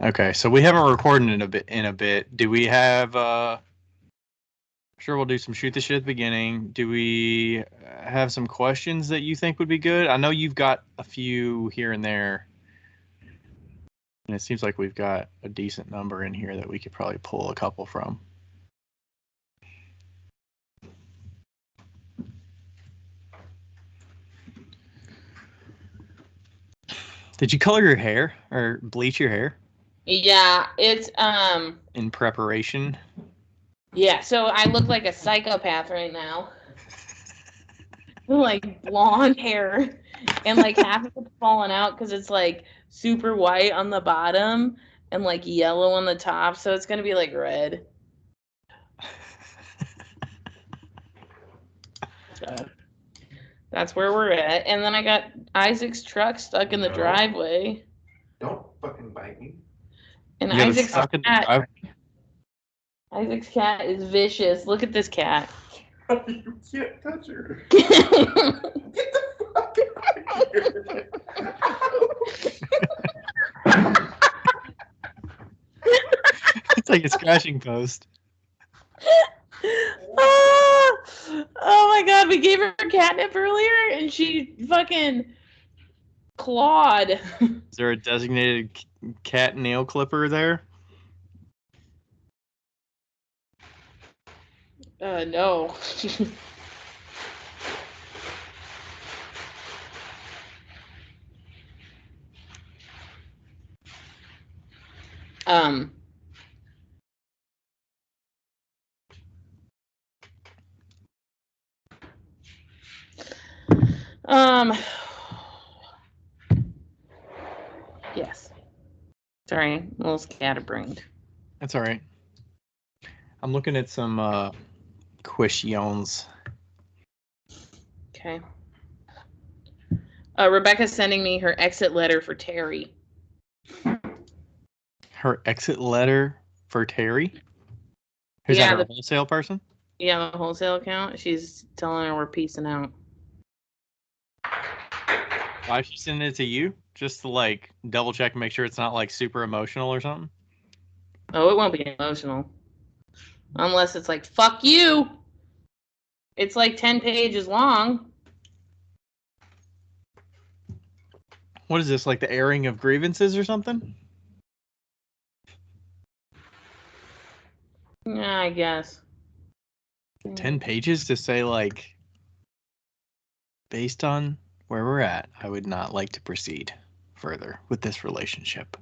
Okay, so we haven't recorded in a bit. Do we have sure we'll do some shoot the shit at the beginning. Do we have some questions that you think would be good? I know you've got a few here and there. And it seems like we've got a decent number in here that we could probably pull a couple from. Did you color your hair or bleach your hair? Yeah, it's in preparation. Yeah, so I look like a psychopath right now. Like blonde hair and like half of it's falling out because it's like super white on the bottom and like yellow on the top, so it's gonna be like red. So that's where we're at. And then I got Isaac's truck stuck in the driveway. Don't fucking bite me. And Isaac's cat is vicious. Look at this cat. You can't touch her. Get the fuck out of here. It's like a scratching post. Oh my god, we gave her catnip earlier and she fucking clawed. Is there a designated cat nail clipper there? No. Yes. Sorry, a little scatterbrained. That's all right. I'm looking at some questions. Okay. Rebecca's sending me her exit letter for Terry. Her exit letter for Terry? Who's that, a wholesale person? Yeah, the wholesale account. She's telling her we're peacing out. Why is she sending it to you? Just to like double check and make sure it's not like super emotional or something? Oh, it won't be emotional. Unless it's like, fuck you! It's like 10 pages long. What is this, like the airing of grievances or something? Yeah, I guess. 10 pages to say, like, based on where we're at, I would not like to proceed further with this relationship.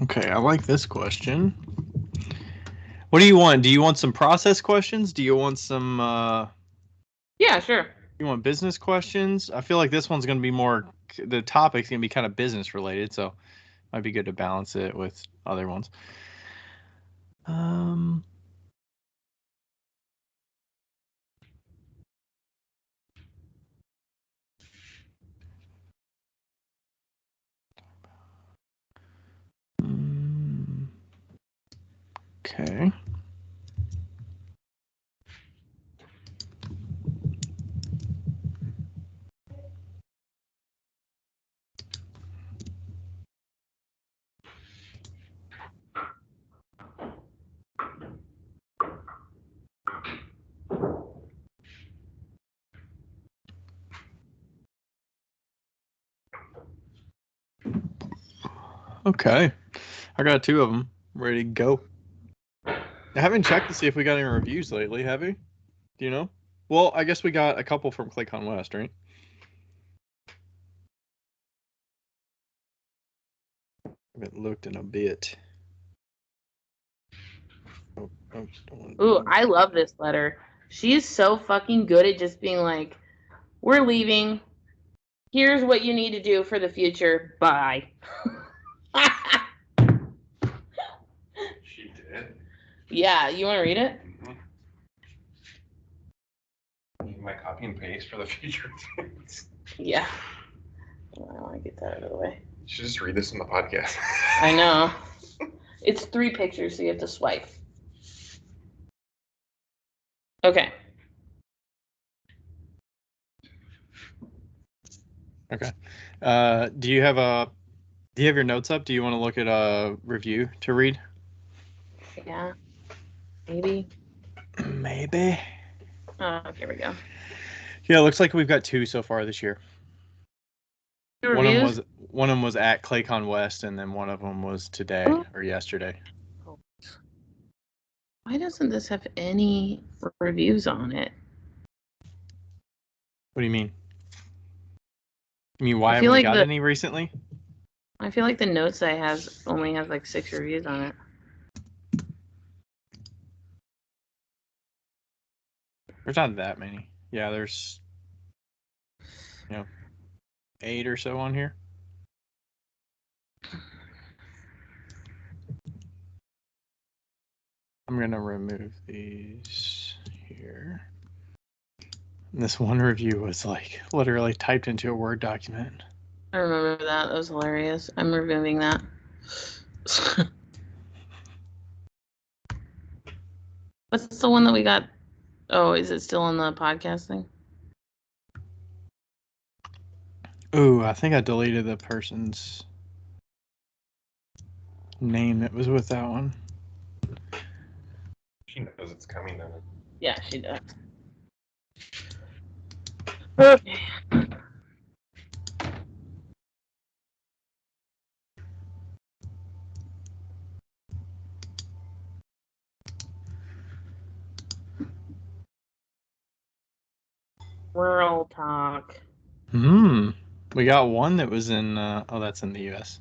Okay, I like this question. What do you want? Do you want some process questions? Do you want some Yeah, sure. You want business questions? I feel like this one's going to be more, the topic's going to be kind of business related, so might be good to balance it with other ones. Okay. Okay. I got 2 of them ready to go. I haven't checked to see if we got any reviews lately, have we? Do you know? Well, I guess we got a couple from ClayCon West, right? I haven't looked in a bit. Ooh, I love this letter. She's so fucking good at just being like, we're leaving. Here's what you need to do for the future. Bye. She did? Yeah, you want to read it? Need my copy and paste for the future things. Yeah. I want to get that out of the way. You should just read this on the podcast. I know. It's 3 pictures, so you have to swipe. Okay. Okay. Do you have your notes up? Do you want to look at a review to read? Yeah. Maybe. Maybe. Oh, here we go. Yeah, it looks like we've got 2 so far this year. Two One of reviews? them was at ClayCon West, and then one of them was today or yesterday. Why doesn't this have any reviews on it? What do you mean? You mean why I haven't feel we like got the any recently? I feel like the notes I has only has like 6 reviews on it. There's not that many. Yeah, there's 8 or so on here. I'm gonna remove these here. And this one review was like literally typed into a Word document. I remember that. That was hilarious. I'm removing that. What's the one that we got? Oh, is it still on the podcast thing? Ooh, I think I deleted the person's name that was with that one. She knows it's coming, then. Yeah, she does. Okay. Rural talk. We got one that was in. Oh, that's in the U.S.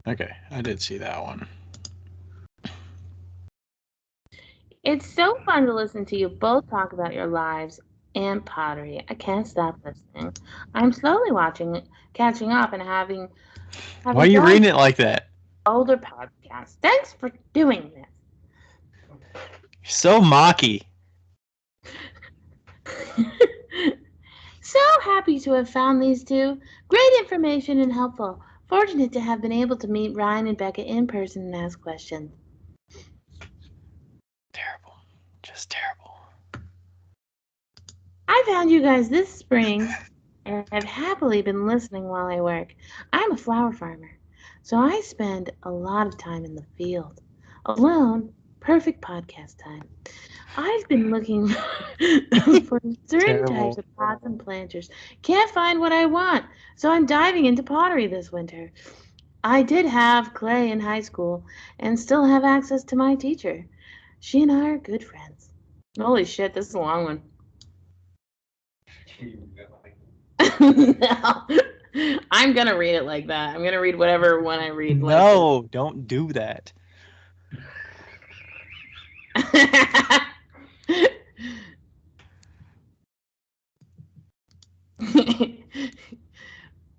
Okay, I did see that one. It's so fun to listen to you both talk about your lives and pottery. I can't stop listening. I'm slowly catching up, and having Why are you done reading it like that? older podcasts. Thanks for doing this. So mocky. So happy to have found these two. Great information and helpful. Fortunate to have been able to meet Ryan and Becca in person and ask questions. Terrible. Just terrible. I found you guys this spring and have happily been listening while I work. I'm a flower farmer, so I spend a lot of time in the field. Alone, perfect podcast time. I've been looking for certain Terrible. types of pots and planters. Can't find what I want, so I'm diving into pottery this winter. I did have clay in high school and still have access to my teacher. She and I are good friends. Holy shit, this is a long one. No. I'm gonna read it like that. I'm gonna read whatever one I read. No, don't do that.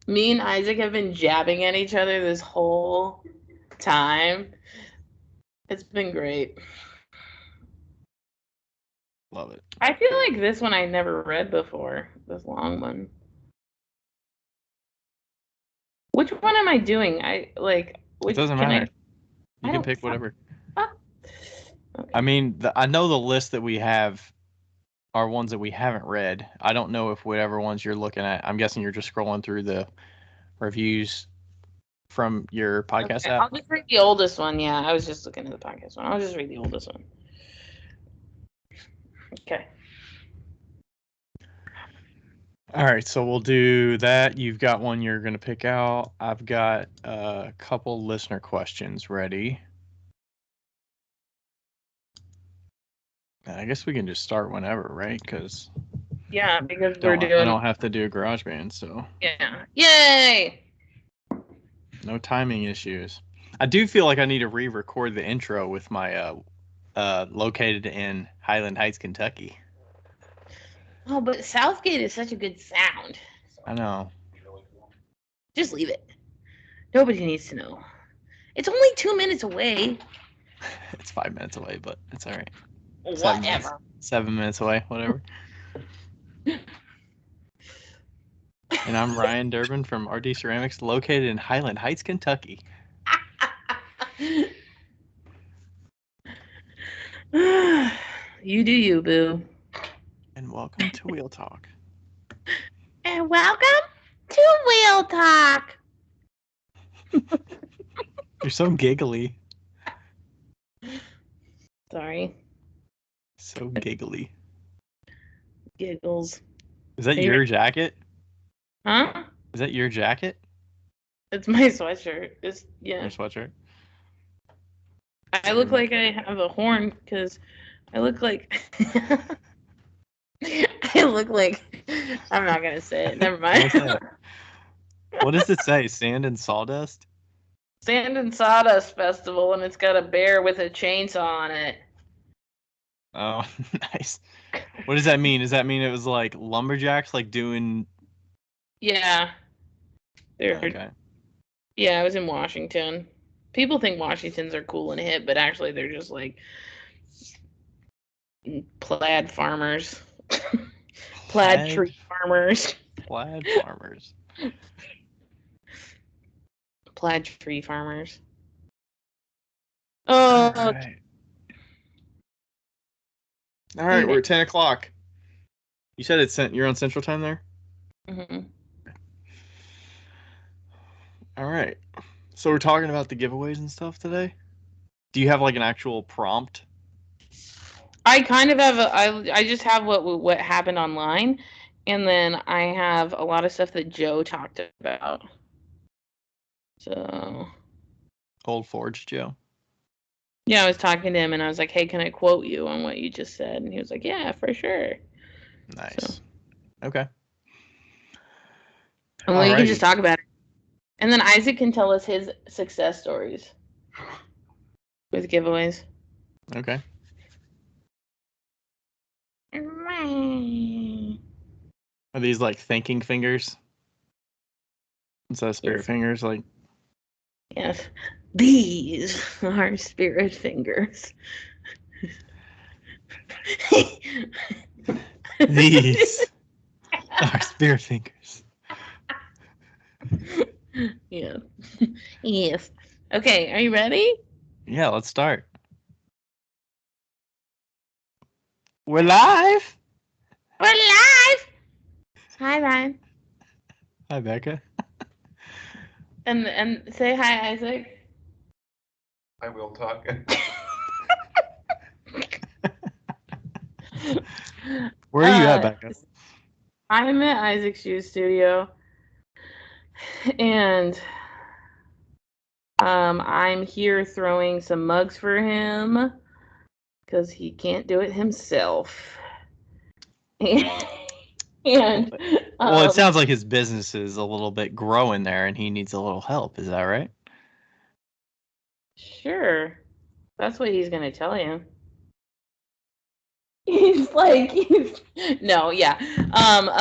Me and Isaac have been jabbing at each other this whole time. It's been great. Love it. I feel like this one I never read before. This long one. Which one am I doing? It doesn't matter. You can pick whatever. Okay. I mean, I know the list that we have are ones that we haven't read. I don't know if whatever ones you're looking at. I'm guessing you're just scrolling through the reviews from your podcast app. I'll just read the oldest one. Yeah, I was just looking at the podcast one. I'll just read the oldest one. Okay. All right, so we'll do that. You've got one you're going to pick out. I've got a couple listener questions ready. I guess we can just start whenever, right? Because yeah, because I don't have to do a GarageBand, so yeah, yay! No timing issues. I do feel like I need to re-record the intro with my located in Highland Heights, Kentucky. Oh, but Southgate is such a good sound. I know. Just leave it. Nobody needs to know. It's only 2 minutes away. It's 5 minutes away, but it's all right. Whatever. 7 minutes away, whatever. And I'm Ryan Durbin from RD Ceramics, located in Highland Heights, Kentucky. You do you, boo. And welcome to Wheel Talk. And welcome to Wheel Talk. You're so giggly. Sorry. So giggly. Giggles. Is that Are you your ready? jacket? Huh? Is that your jacket? It's my sweatshirt. Your sweatshirt? I look like I have a horn because I look like I look like I'm not gonna say it. Never mind. What's that? What does it say? Sand and sawdust? Sand and Sawdust Festival, and it's got a bear with a chainsaw on it. Oh, nice. What does that mean? Does that mean it was like lumberjacks, like doing? Yeah. Okay. Yeah, I was in Washington. People think Washingtons are cool and hip, but actually they're just like plaid farmers. Plaid tree farmers. Plaid farmers. Plaid tree farmers. Oh. All right, we're at 10 o'clock. You said you're on Central Time there? Mm-hmm. All right. So we're talking about the giveaways and stuff today? Do you have like an actual prompt? I kind of have I just have what happened online, and then I have a lot of stuff that Joe talked about. So Old Forge Joe. yeah, I was talking to him and I was like, "Hey, can I quote you on what you just said?" And he was like, "Yeah, for sure." Nice. So. Okay. And we can just talk about it. And then Isaac can tell us his success stories with giveaways. Okay. Are these like thinking fingers? Instead of spirit fingers, like? Yes. These are spirit fingers. These are spirit fingers. Yeah. Yes. Okay, are you ready? Yeah, let's start. We're live. We're live. Hi, Ryan. Hi, Becca. And say hi, Isaac. I will talk. Where are you at, Becca? I'm at Isaac's Shue studio, and I'm here throwing some mugs for him because he can't do it himself. And well, it sounds like his business is a little bit growing there, and he needs a little help. Is that right? Sure, that's what he's gonna tell you. He's like, no, yeah.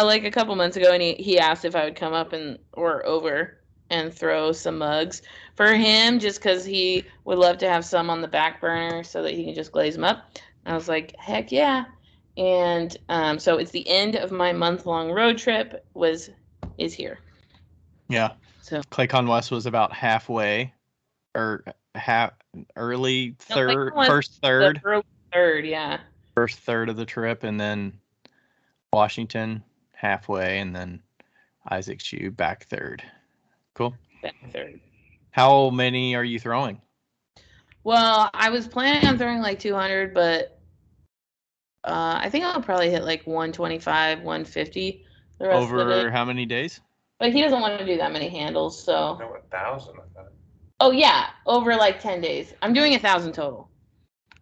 Like a couple months ago, and he asked if I would come up or over and throw some mugs for him, just because he would love to have some on the back burner so that he can just glaze them up. I was like, heck yeah. And so it's the end of my month-long road trip is here. Yeah. So Claycon West was about halfway, or early third, first third. Early third, yeah. First third of the trip, and then Washington halfway, and then Isaac Shue back third. Cool. Back third. How many are you throwing? Well, I was planning on throwing like 200, but I think I'll probably hit like 125, 150 the rest of the day. Over how many days? But he doesn't want to do that many handles, so. No, 1,000, I thought. Oh yeah, over like 10 days. I'm doing 1,000 total.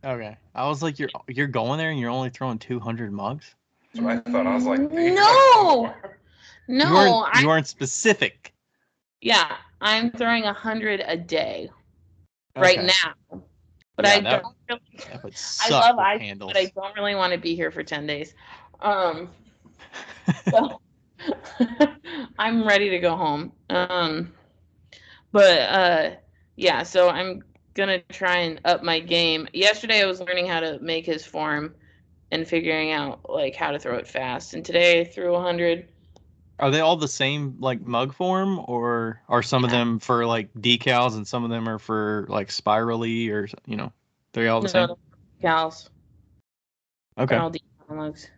Okay. I was like, you're going there and you're only throwing 200 mugs? That's what I thought. I was like, no! No, you weren't specific. Yeah, I'm throwing 100 a day right now. But yeah, I don't really. That would suck. I love ice, handles. but I don't really want to be here for 10 days. So I'm ready to go home. But yeah, so I'm gonna try and up my game. Yesterday I was learning how to make his form and figuring out like how to throw it fast. And today I threw 100. Are they all the same like mug form, or are some of them for like decals and some of them are for like spirally, or they're all the same? Decals. Okay. They're all decent lugs.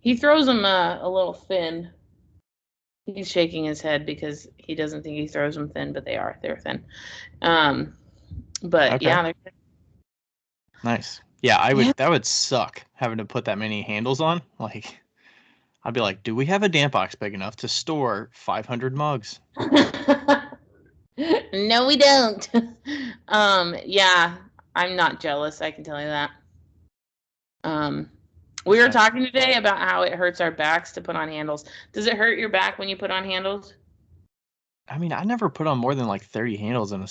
He throws them a little thin. He's shaking his head because he doesn't think he throws them thin, but they are. They're thin. But Okay. yeah, they're Nice. Yeah, Yeah. that would suck having to put that many handles on. Like, I'd be like, do we have a damp box big enough to store 500 mugs? No, we don't. Yeah, I'm not jealous. I can tell you that. We were Okay. talking today about how it hurts our backs to put on handles. Does it hurt your back when you put on handles? I mean, I never put on more than like 30 handles in a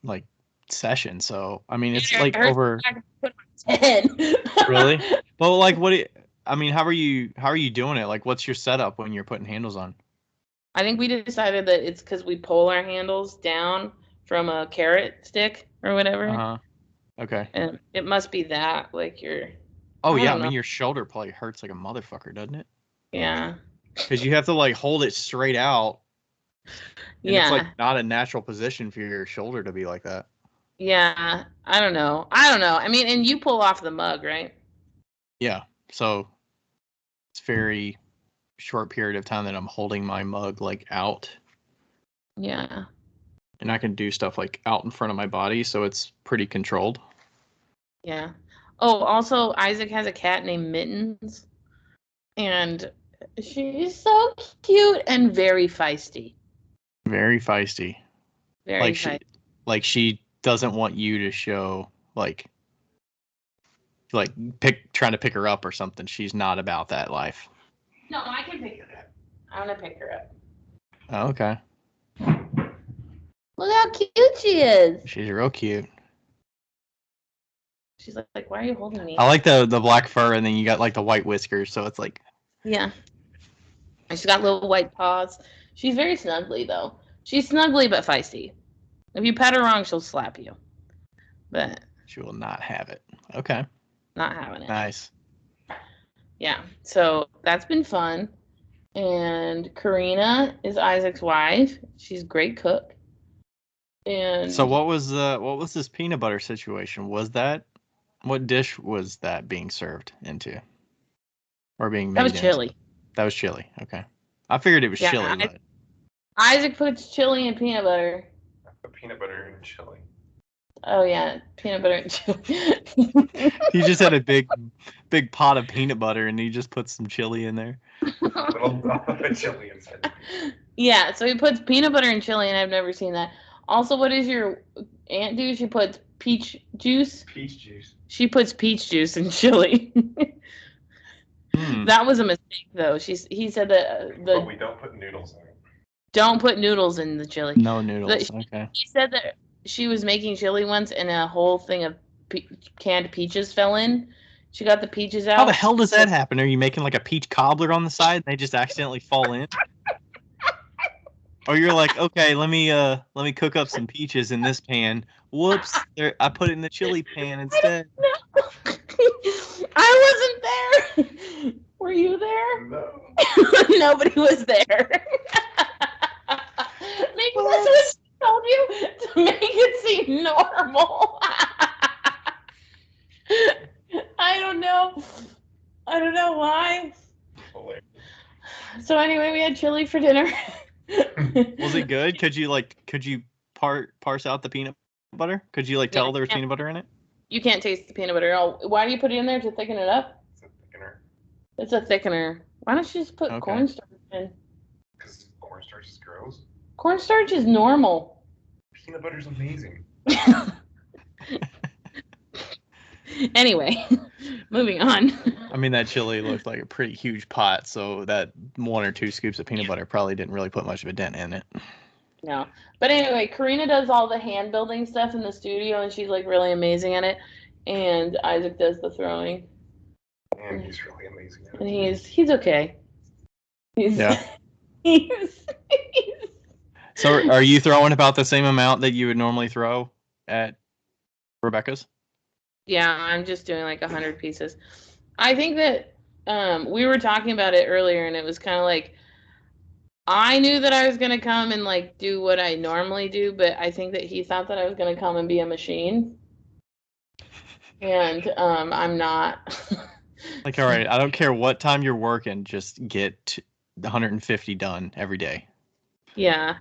like session. So, I mean, it's It like hurts over. your back to put on 10. Really? Well, like, I mean, how are you doing it? Like, what's your setup when you're putting handles on? I think we decided that it's because we pull our handles down from a carrot stick or whatever. Uh-huh. Okay. And it must be that, like Oh, I yeah. I don't mean, know. your shoulder probably hurts like a motherfucker, doesn't it? Yeah. Because you have to like hold it straight out. And it's like Yeah. not a natural position for your shoulder to be like that. Yeah. I don't know. I mean, and you pull off the mug, right? Yeah. So it's very short period of time that I'm holding my mug like out. Yeah. And I can do stuff like out in front of my body, so it's pretty controlled. Yeah. Oh, also, Isaac has a cat named Mittens, and she's so cute and very feisty. Very feisty. Very Like feisty. she doesn't want you to show like trying to pick her up or something. She's not about that life. No, I can pick her up. I'm gonna pick her up. Oh, okay. Look how cute she is. She's real cute. She's like, why are you holding me? I like the black fur, and then you got like the white whiskers, so it's like. Yeah. And she's got little white paws. She's very snuggly though. She's snuggly but feisty. If you pet her wrong, she'll slap you. But She will not have it. Okay. not having it. Nice. Yeah. So that's been fun. And Karina is Isaac's wife. She's a great cook. And So what was this peanut butter situation? What dish was that being served into? Or being made that was into? chili. That was chili. Okay. I figured it was Yeah, chili, but Isaac puts chili and peanut butter. I put peanut butter and chili. Oh yeah, peanut butter and chili. he just had a big pot of peanut butter and he just put some chili in there. Little chili inside. Yeah, so he puts peanut butter and chili, and I've never seen that. Also, what does your aunt do? She puts peach juice. Peach juice. She puts peach juice in chili. That was a mistake, though. He said that But we don't put noodles in it. Don't put noodles in the chili. No noodles. Okay. He said that she was making chili once, and a whole thing of canned peaches fell in. She got the peaches out. How the hell does that happen? Are you making like a peach cobbler on the side and they just accidentally fall in? Or you're like, okay, let me cook up some peaches in this pan. Whoops, I put it in the chili pan instead. No. I wasn't there. Were you there? No. Nobody was there. Maybe that's what she told you to make it seem normal. I don't know. I don't know why. So anyway, we had chili for dinner. Was it good? Could you parse out the peanut butter? Could you tell there was peanut butter in it? You can't taste the peanut butter at all. Why do you put it in there to thicken it up? It's a thickener. It's a thickener. Why don't you just put cornstarch in? Because cornstarch is gross. Cornstarch is normal. Peanut butter's amazing. Anyway, moving on. I mean, that chili looked like a pretty huge pot, so that 1 or 2 scoops of peanut butter probably didn't really put much of a dent in it. No. But anyway, Karina does all the hand building stuff in the studio, and she's really amazing at it. And Isaac does the throwing. And he's really amazing at it. And he's okay. Yeah. he's So are you throwing about the same amount that you would normally throw at Rebecca's? Yeah, I'm just doing 100 pieces. I think that we were talking about it earlier, and it was kind of I knew that I was going to come and do what I normally do, but I think that he thought that I was going to come and be a machine. And I'm not. Like, all right, I don't care what time you're working, just get 150 done every day. Yeah.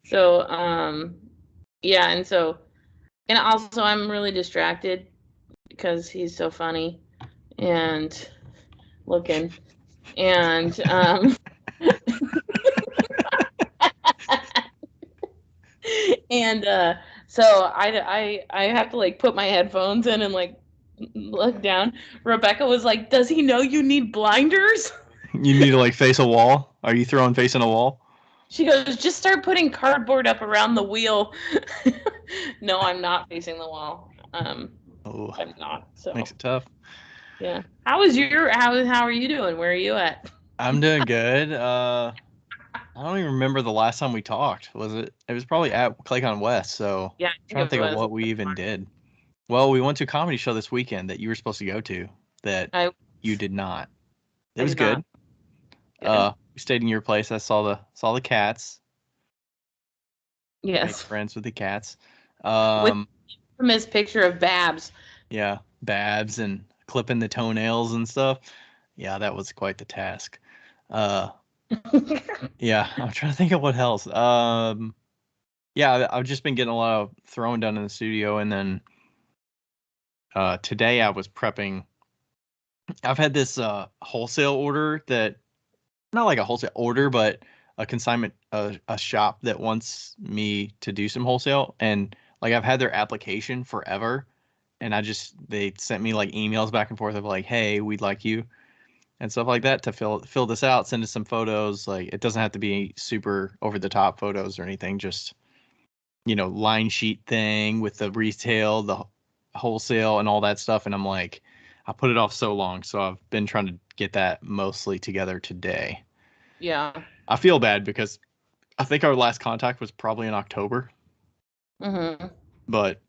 So, yeah, and also I'm really distracted because he's so funny and looking, and and so I have to like put my headphones in and like look down. Rebecca was like, "Does he know you need blinders?" You need to like face a wall. Are you throwing facing a wall? She goes, "Just start putting cardboard up around the wheel." No, I'm not facing the wall. Oh, I'm not. So makes it tough. yeah. How are you doing? Where are you at? I'm doing good. I don't even remember the last time we talked. It was probably at Claycon West, so Yeah, I I'm think trying to it think of was. what we even did. Well, we went to a comedy show this weekend that you were supposed to go to that I you did not. It I was did not. good. Good. We stayed in your place. I saw the cats. Made Yes. friends with the cats. With infamous picture of Babs. Yeah, Babs and clipping the toenails and stuff. Yeah, that was quite the task. Uh, yeah, I'm trying to think of what else. Yeah, I've just been getting a lot of throwing done in the studio, and then today I was prepping. I've had this wholesale order that not like a wholesale order, but a consignment, a shop that wants me to do some wholesale, and like I've had their application forever, and they sent me like emails back and forth of like, hey, we'd like you and stuff like that to fill this out, send us some photos. Like it doesn't have to be super over the top photos or anything, just line sheet thing with the retail, the wholesale, and all that stuff. And I'm like, I put it off so long, so I've been trying to get that mostly together today. Yeah. I feel bad because I think our last contact was probably in October, Mhm. but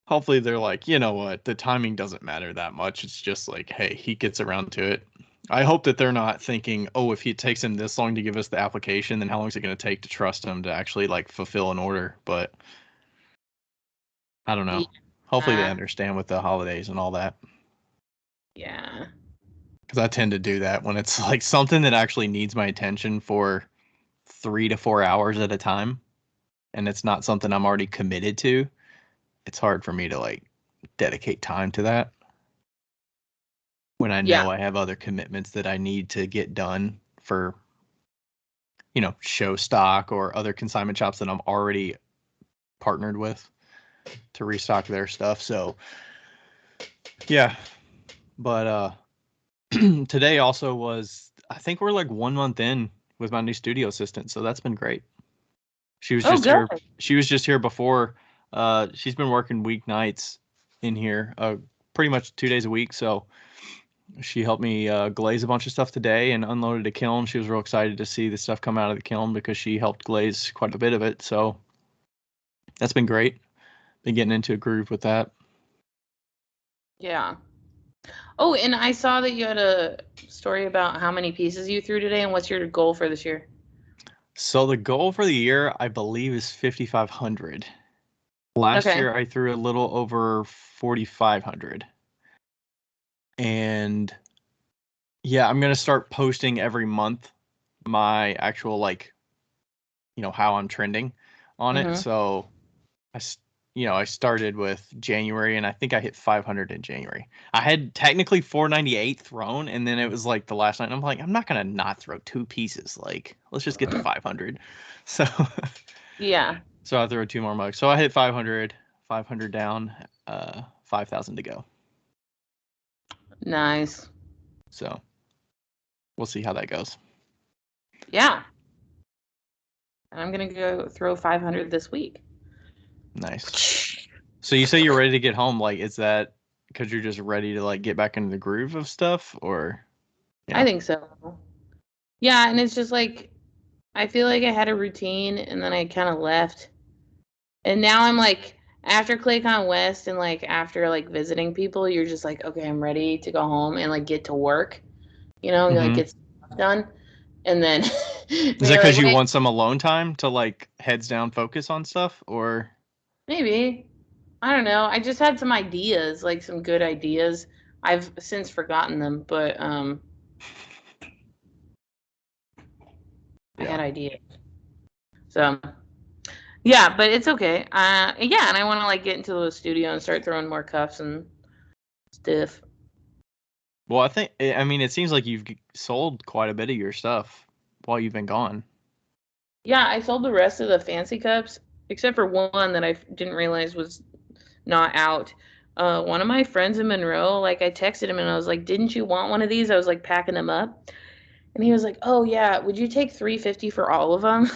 hopefully they're like, you know what, the timing doesn't matter that much. It's just like, hey, he gets around to it. I hope that they're not thinking, oh, if it takes him this long to give us the application, then how long is it going to take to trust him to actually like fulfill an order? But I don't know. Hopefully they Yeah. understand with the holidays and all that. Yeah. Because I tend to do that when it's like something that actually needs my attention for 3 to 4 hours at a time, and it's not something I'm already committed to. It's hard for me to like dedicate time to that when I Yeah. know I have other commitments that I need to get done for, show stock or other consignment shops that I'm already partnered with to restock their stuff. So yeah, but today also was, I think we're like 1 month in with my new studio assistant, so that's been great. She was Oh, just good. here. She was just here before. She's been working weeknights in here, pretty much 2 days a week. So she helped me glaze a bunch of stuff today and unloaded a kiln. She was real excited to see the stuff come out of the kiln because she helped glaze quite a bit of it. So that's been great. Been getting into a groove with that. Yeah. Oh, and I saw that you had a story about how many pieces you threw today and what's your goal for this year? So the goal for the year, I believe, is 5,500. Last Okay. year, I threw a little over 4,500. And yeah, I'm gonna start posting every month my actual like, how I'm trending on it. Mhm. So I started with January and I think I hit 500 in January. I had technically 498 thrown, and then it was like the last night. I'm like, I'm not gonna not throw 2 pieces. Like, let's just get to 500. So, Yeah. so I threw 2 more mugs. So I hit 500, 500 down, 5,000 to go. Nice. So we'll see how that goes. Yeah. And I'm gonna go throw 500 this week. Nice. So you say you're ready to get home. Like, is that because you're just ready to like get back into the groove of stuff, or? Yeah. I think so. Yeah, and it's just like I feel like I had a routine and then I kind of left. And now I'm like after ClayCon West and like after like visiting people, you're just like, okay, I'm ready to go home and like get to work. You like Mm-hmm. get stuff done. And then Is that you're because like, you wait, want some alone time to like heads down focus on stuff, or? maybe. I don't know. I just had some ideas, like some good ideas I've since forgotten them, but I had ideas. So yeah, but it's okay. Yeah, and I want to like get into the studio and start throwing more cups and stuff. Well, I mean, it seems like you've sold quite a bit of your stuff while you've been gone. Yeah, I sold the rest of the fancy cups, except for one that I didn't realize was not out. One of my friends in Monroe, like I texted him and I was like, "Didn't you want one of these?" I was like packing them up, and he was like, "Oh yeah, would you take $350 for all of them?"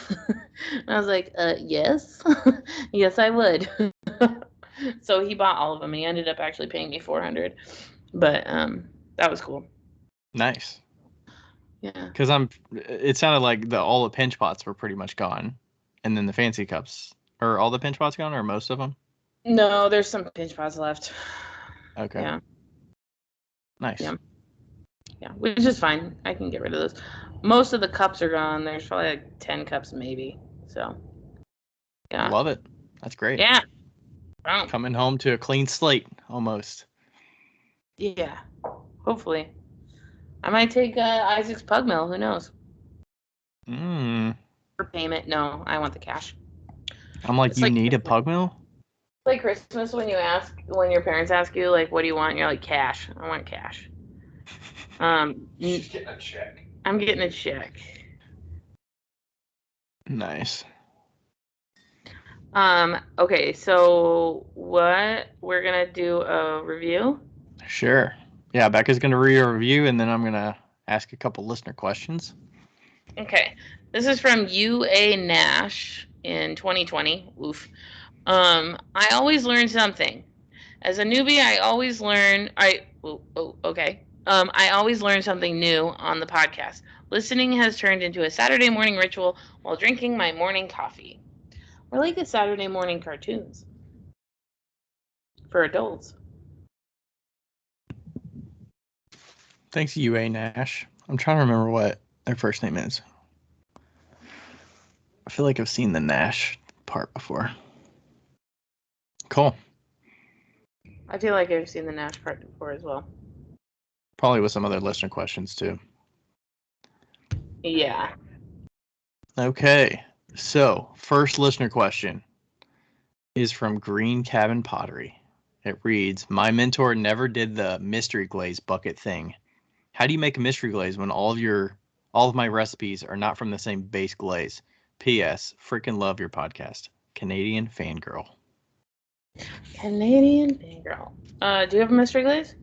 And I was like, yes, yes I would." So he bought all of them. He ended up actually paying me $400, but that was cool. Nice. Yeah. Because it sounded like all the pinch pots were pretty much gone, and then the fancy cups. Are all the pinch pots gone, or most of them? No, there's some pinch pots left. Okay. Yeah. Nice. Yeah, which is fine. I can get rid of those. Most of the cups are gone. There's probably like 10 cups maybe. So, yeah. Love it. That's great. Yeah. Wow. Coming home to a clean slate, almost. Yeah. Hopefully. I might take Isaac's pug mill. Who knows? For payment. No, I want the cash. I'm like, It's you like need a Christmas. pug mill? It's like Christmas when your parents ask you, like, what do you want? And you're like, cash. I want cash. She's getting a check. I'm getting a check. Nice. Okay, so what? We're going to do a review? Sure. Yeah, Becca's going to read a review, and then I'm going to ask a couple listener questions. Okay. This is from UA Nash in 2020. Oof. I always learn something. As a newbie, I always learn. Okay. I always learn something new on the podcast. Listening has turned into a Saturday morning ritual while drinking my morning coffee. We're like the Saturday morning cartoons for adults. Thanks, UA Nash. I'm trying to remember what their first name is. I feel like I've seen the Nash part before. Cool. I feel like I've seen the Nash part before as well. Probably with some other listener questions, too. Yeah. Okay. So, first listener question is from Green Cabin Pottery. It reads, my mentor never did the mystery glaze bucket thing. How do you make a mystery glaze when all of my recipes are not from the same base glaze? P.S. Freaking love your podcast. Canadian fangirl. Canadian fangirl. Do you have a mystery glaze?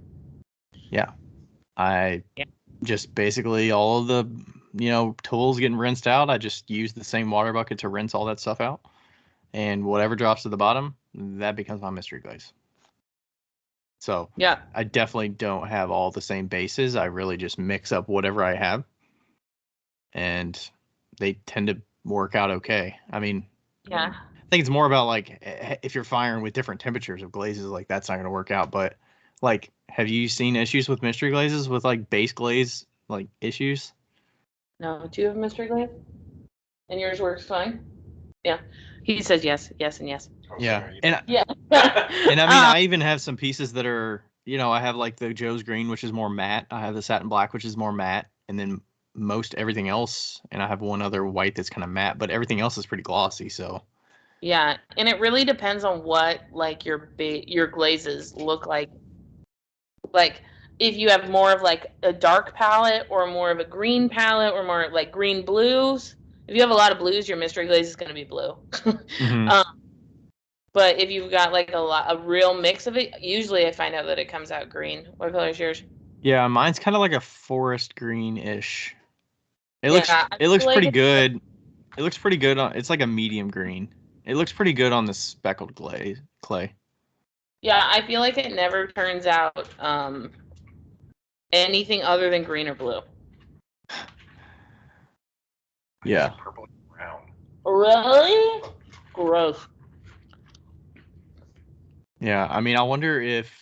Yeah. Just basically all of the, tools getting rinsed out. I just use the same water bucket to rinse all that stuff out. And whatever drops to the bottom, that becomes my mystery glaze. So yeah, I definitely don't have all the same bases. I really just mix up whatever I have. And they tend to work out okay. I mean, yeah. I think it's more about like if you're firing with different temperatures of glazes, like that's not going to work out. But like, have you seen issues with mystery glazes with like base glaze like issues? No, do you have a mystery glaze? And yours works fine? Yeah. He says yes, yes, and yes. Yeah. And Yeah. and I mean, I even have some pieces that are, I have like the Joe's Green, which is more matte. I have the Satin Black, which is more matte. And then most everything else, and I have one other white that's kind of matte, but everything else is pretty glossy. So yeah, and it really depends on what like your glazes look like. Like if you have more of like a dark palette or more of a green palette or more like green blues. If you have a lot of blues, your mystery glaze is going to be blue. But if you've got like a real mix of it, usually I find out that it comes out green. What color is yours? yeah, mine's kind of like a forest green-ish. It Yeah, looks like pretty good. It looks pretty good on. It's like a medium green. It looks pretty good on the speckled clay. Yeah, I feel like it never turns out anything other than green or blue. Yeah. Purple and brown. Really? Gross. Yeah, I mean, I wonder if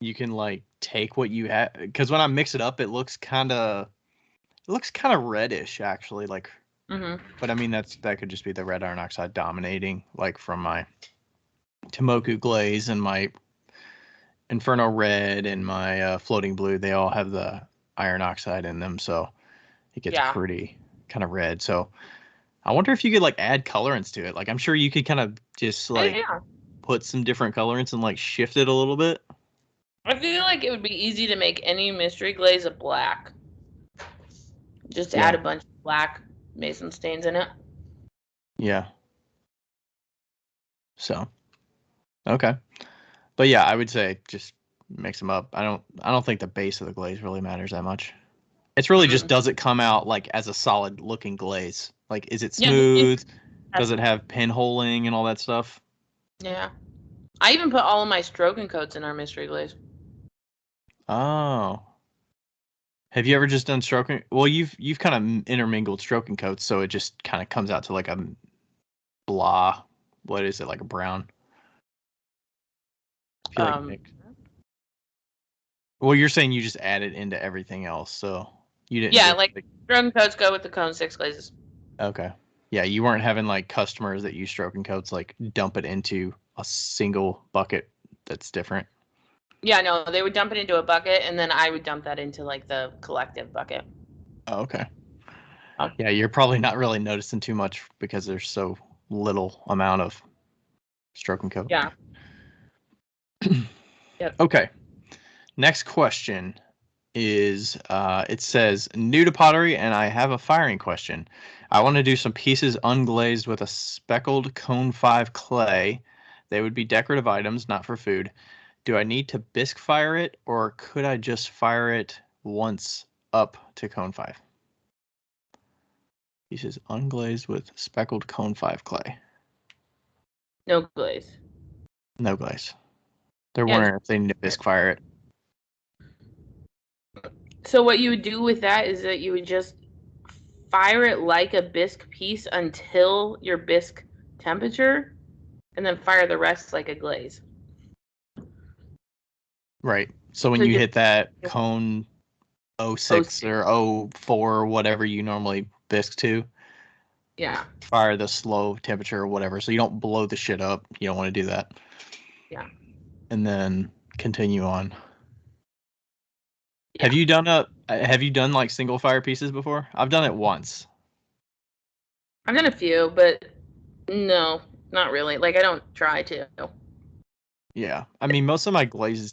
you can like take what you have, because when I mix it up, it looks kind of reddish actually. Like, but I mean that could just be the red iron oxide dominating, like from my Tomoku glaze and my Inferno Red and my Floating Blue, they all have the iron oxide in them, so it gets pretty kind of red. So I wonder if you could like add colorants to it. Like I'm sure you could kind of just like put some different colorants and like shift it a little bit. I feel like it would be easy to make any mystery glaze a black. Just add a bunch of black mason stains in it. Yeah. So, okay. But yeah, I would say just mix them up. I don't think the base of the glaze really matters that much. It's really just, does it come out like as a solid looking glaze? Like, is it smooth? Does it have pinholing and all that stuff? Yeah. I even put all of my stroking coats in our mystery glaze. Oh. Have you ever just done stroking? Well, you've kind of intermingled stroking coats, so it just kind of comes out to like a blah. What is it, like a brown? I feel like mix. Well, you're saying you just add it into everything else, so you didn't. Yeah, like stroking coats go with the cone 6 glazes. Okay. Yeah, you weren't having like customers that use stroking coats like dump it into a single bucket that's different. Yeah, no, they would dump it into a bucket, and then I would dump that into like the collective bucket. Oh, okay. Yeah, you're probably not really noticing too much because there's so little amount of stroking coat. Yeah. Yep. Okay. Next question is, it says, new to pottery, and I have a firing question. I want to do some pieces unglazed with a speckled cone 5 clay. They would be decorative items, not for food. Do I need to bisque fire it, or could I just fire it once up to cone 5? Pieces unglazed with speckled cone 5 clay. No glaze. No glaze. They're wondering if they need to bisque fire it. So what you would do with that is that you would just fire it like a bisque piece until your bisque temperature, and then fire the rest like a glaze. Right. So when you hit that cone 06 or 04 or whatever you normally bisque to, fire the slow temperature or whatever, so you don't blow the shit up. You don't want to do that. Yeah. And then continue on. Yeah. Have you done like single fire pieces before? I've done it once. I've done a few, but no, not really. Like I don't try to. Yeah. I mean, most of my glazes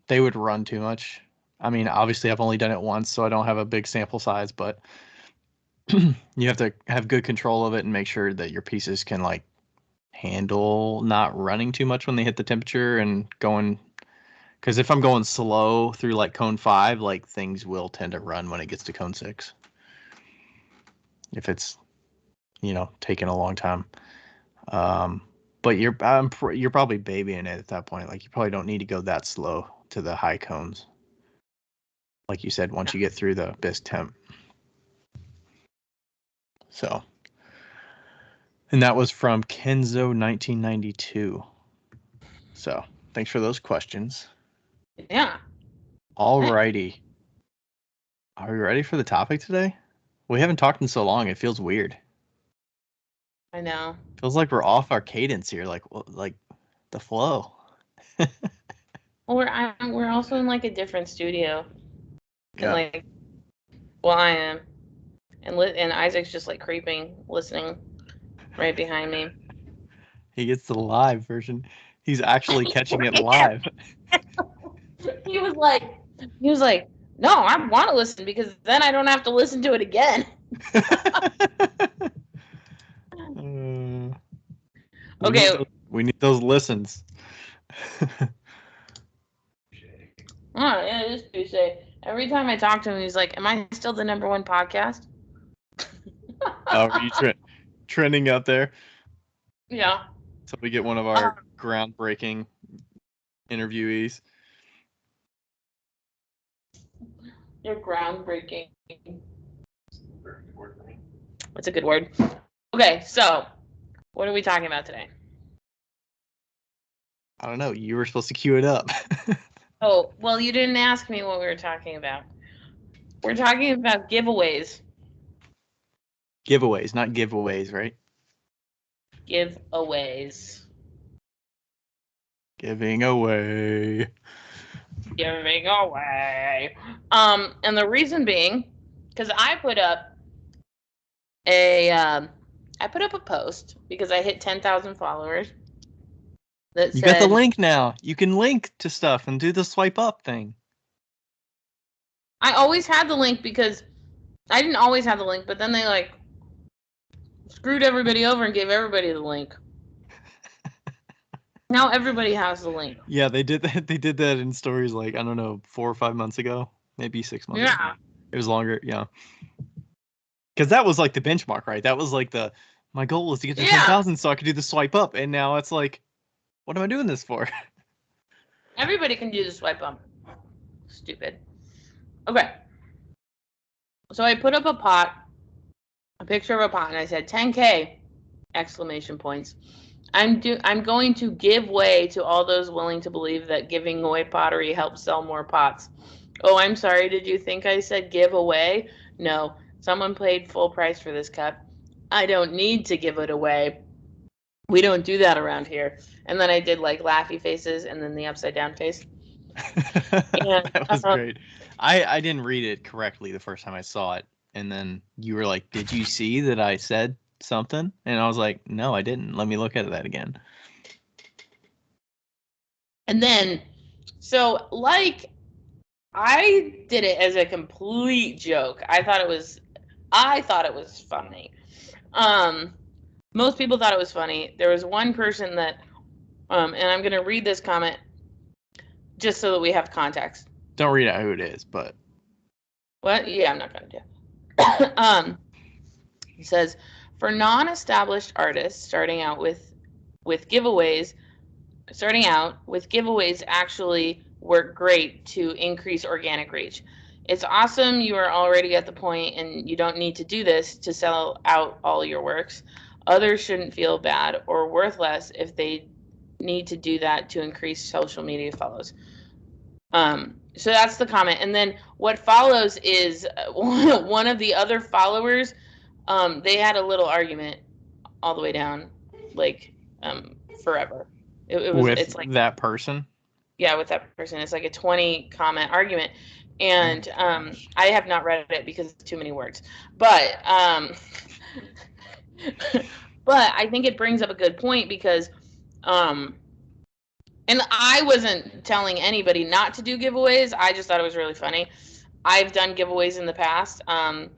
they would run too much. I mean, obviously I've only done it once, so I don't have a big sample size, but you have to have good control of it and make sure that your pieces can like handle not running too much when they hit the temperature and going, because if I'm going slow through like cone 5, like things will tend to run when it gets to cone 6. If it's, taking a long time. But you're probably babying it at that point. Like you probably don't need to go that slow to the high cones. Like you said, once you get through the bisque temp. So, and that was from Kenzo 1992. So, thanks for those questions. Yeah. All righty. Are we ready for the topic today? We haven't talked in so long. It feels weird. I know. Feels like we're off our cadence here, like the flow. Well, we're also in like a different studio. Yeah. And I am, and Isaac's just like creeping, listening, right behind me. He gets the live version. He's actually catching it live. He was like, no, I want to listen because then I don't have to listen to it again. We need those listens. Yeah, it is Tuesday. Every time I talk to him, he's like, am I still the #1 podcast? Oh, are you trending out there? Yeah. So we get one of our groundbreaking interviewees. You're groundbreaking. That's a good word. Okay, so what are we talking about today? I don't know. You were supposed to cue it up. Oh, well, you didn't ask me what we were talking about. We're talking about giveaways. Giveaways, not giveaways, right? Giveaways. Giving away. Giving away. And the reason being, because I put up a post because I hit 10,000 followers. That You got the said, link now. You can link to stuff and do the swipe up thing. I always had the link because I didn't always have the link, but then they like screwed everybody over and gave everybody the link. Now everybody has the link. Yeah, they did that. They did that in stories like, I don't know, 4 or 5 months ago, maybe 6 months ago. Yeah. It was longer, yeah. Because that was like the benchmark, right? That was like my goal was to get to 10,000 so I could do the swipe up, and now it's like, what am I doing this for? Everybody can do the swipe up. Stupid. Okay. So I put up a picture of a pot, and I said 10K exclamation points. I'm going to give way to all those willing to believe that giving away pottery helps sell more pots. Oh, I'm sorry. Did you think I said give away? No. Someone paid full price for this cup. I don't need to give it away. We don't do that around here. And then I did like laughy faces and then the upside down face. That was great. I didn't read it correctly the first time I saw it. And then you were like, did you see that I said something? And I was like, no, I didn't. Let me look at that again. And then, so like, I did it as a complete joke. I thought it was funny. Most people thought it was funny. There was one person that, and I'm going to read this comment just so that we have context. Don't read out who it is, but. What? Yeah, I'm not going to do. He says, for non-established artists starting out with giveaways actually work great to increase organic reach. It's awesome you are already at the point and you don't need to do this to sell out all your works. Others shouldn't feel bad or worthless if they need to do that to increase social media follows. So that's the comment. And then what follows is one of the other followers, they had a little argument all the way down, like forever. It's like that person? Yeah, with that person. It's like a 20 comment argument. And I have not read it because it's too many words. But but I think it brings up a good point because and I wasn't telling anybody not to do giveaways. I just thought it was really funny. I've done giveaways in the past. I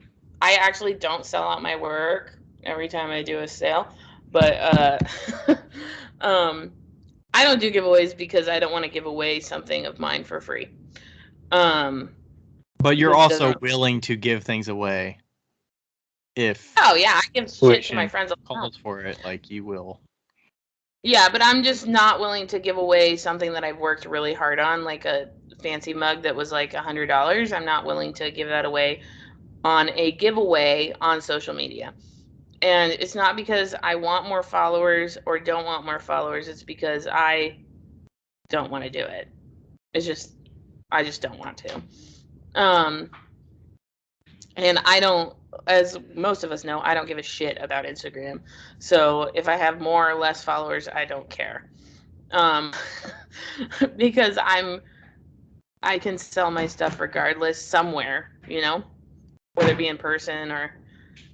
actually don't sell out my work every time I do a sale, but I don't do giveaways because I don't want to give away something of mine for free. But you're also willing to give things away if. Oh yeah, I give shit to my friends. Calls for it, like you will. Yeah, but I'm just not willing to give away something that I've worked really hard on, like a fancy mug that was like $100. I'm not willing to give that away on a giveaway on social media. And it's not because I want more followers or don't want more followers. It's because I don't want to do it. I just don't want to. And I don't, as most of us know, I don't give a shit about Instagram. So if I have more or less followers, I don't care. Because I can sell my stuff regardless somewhere, whether it be in person or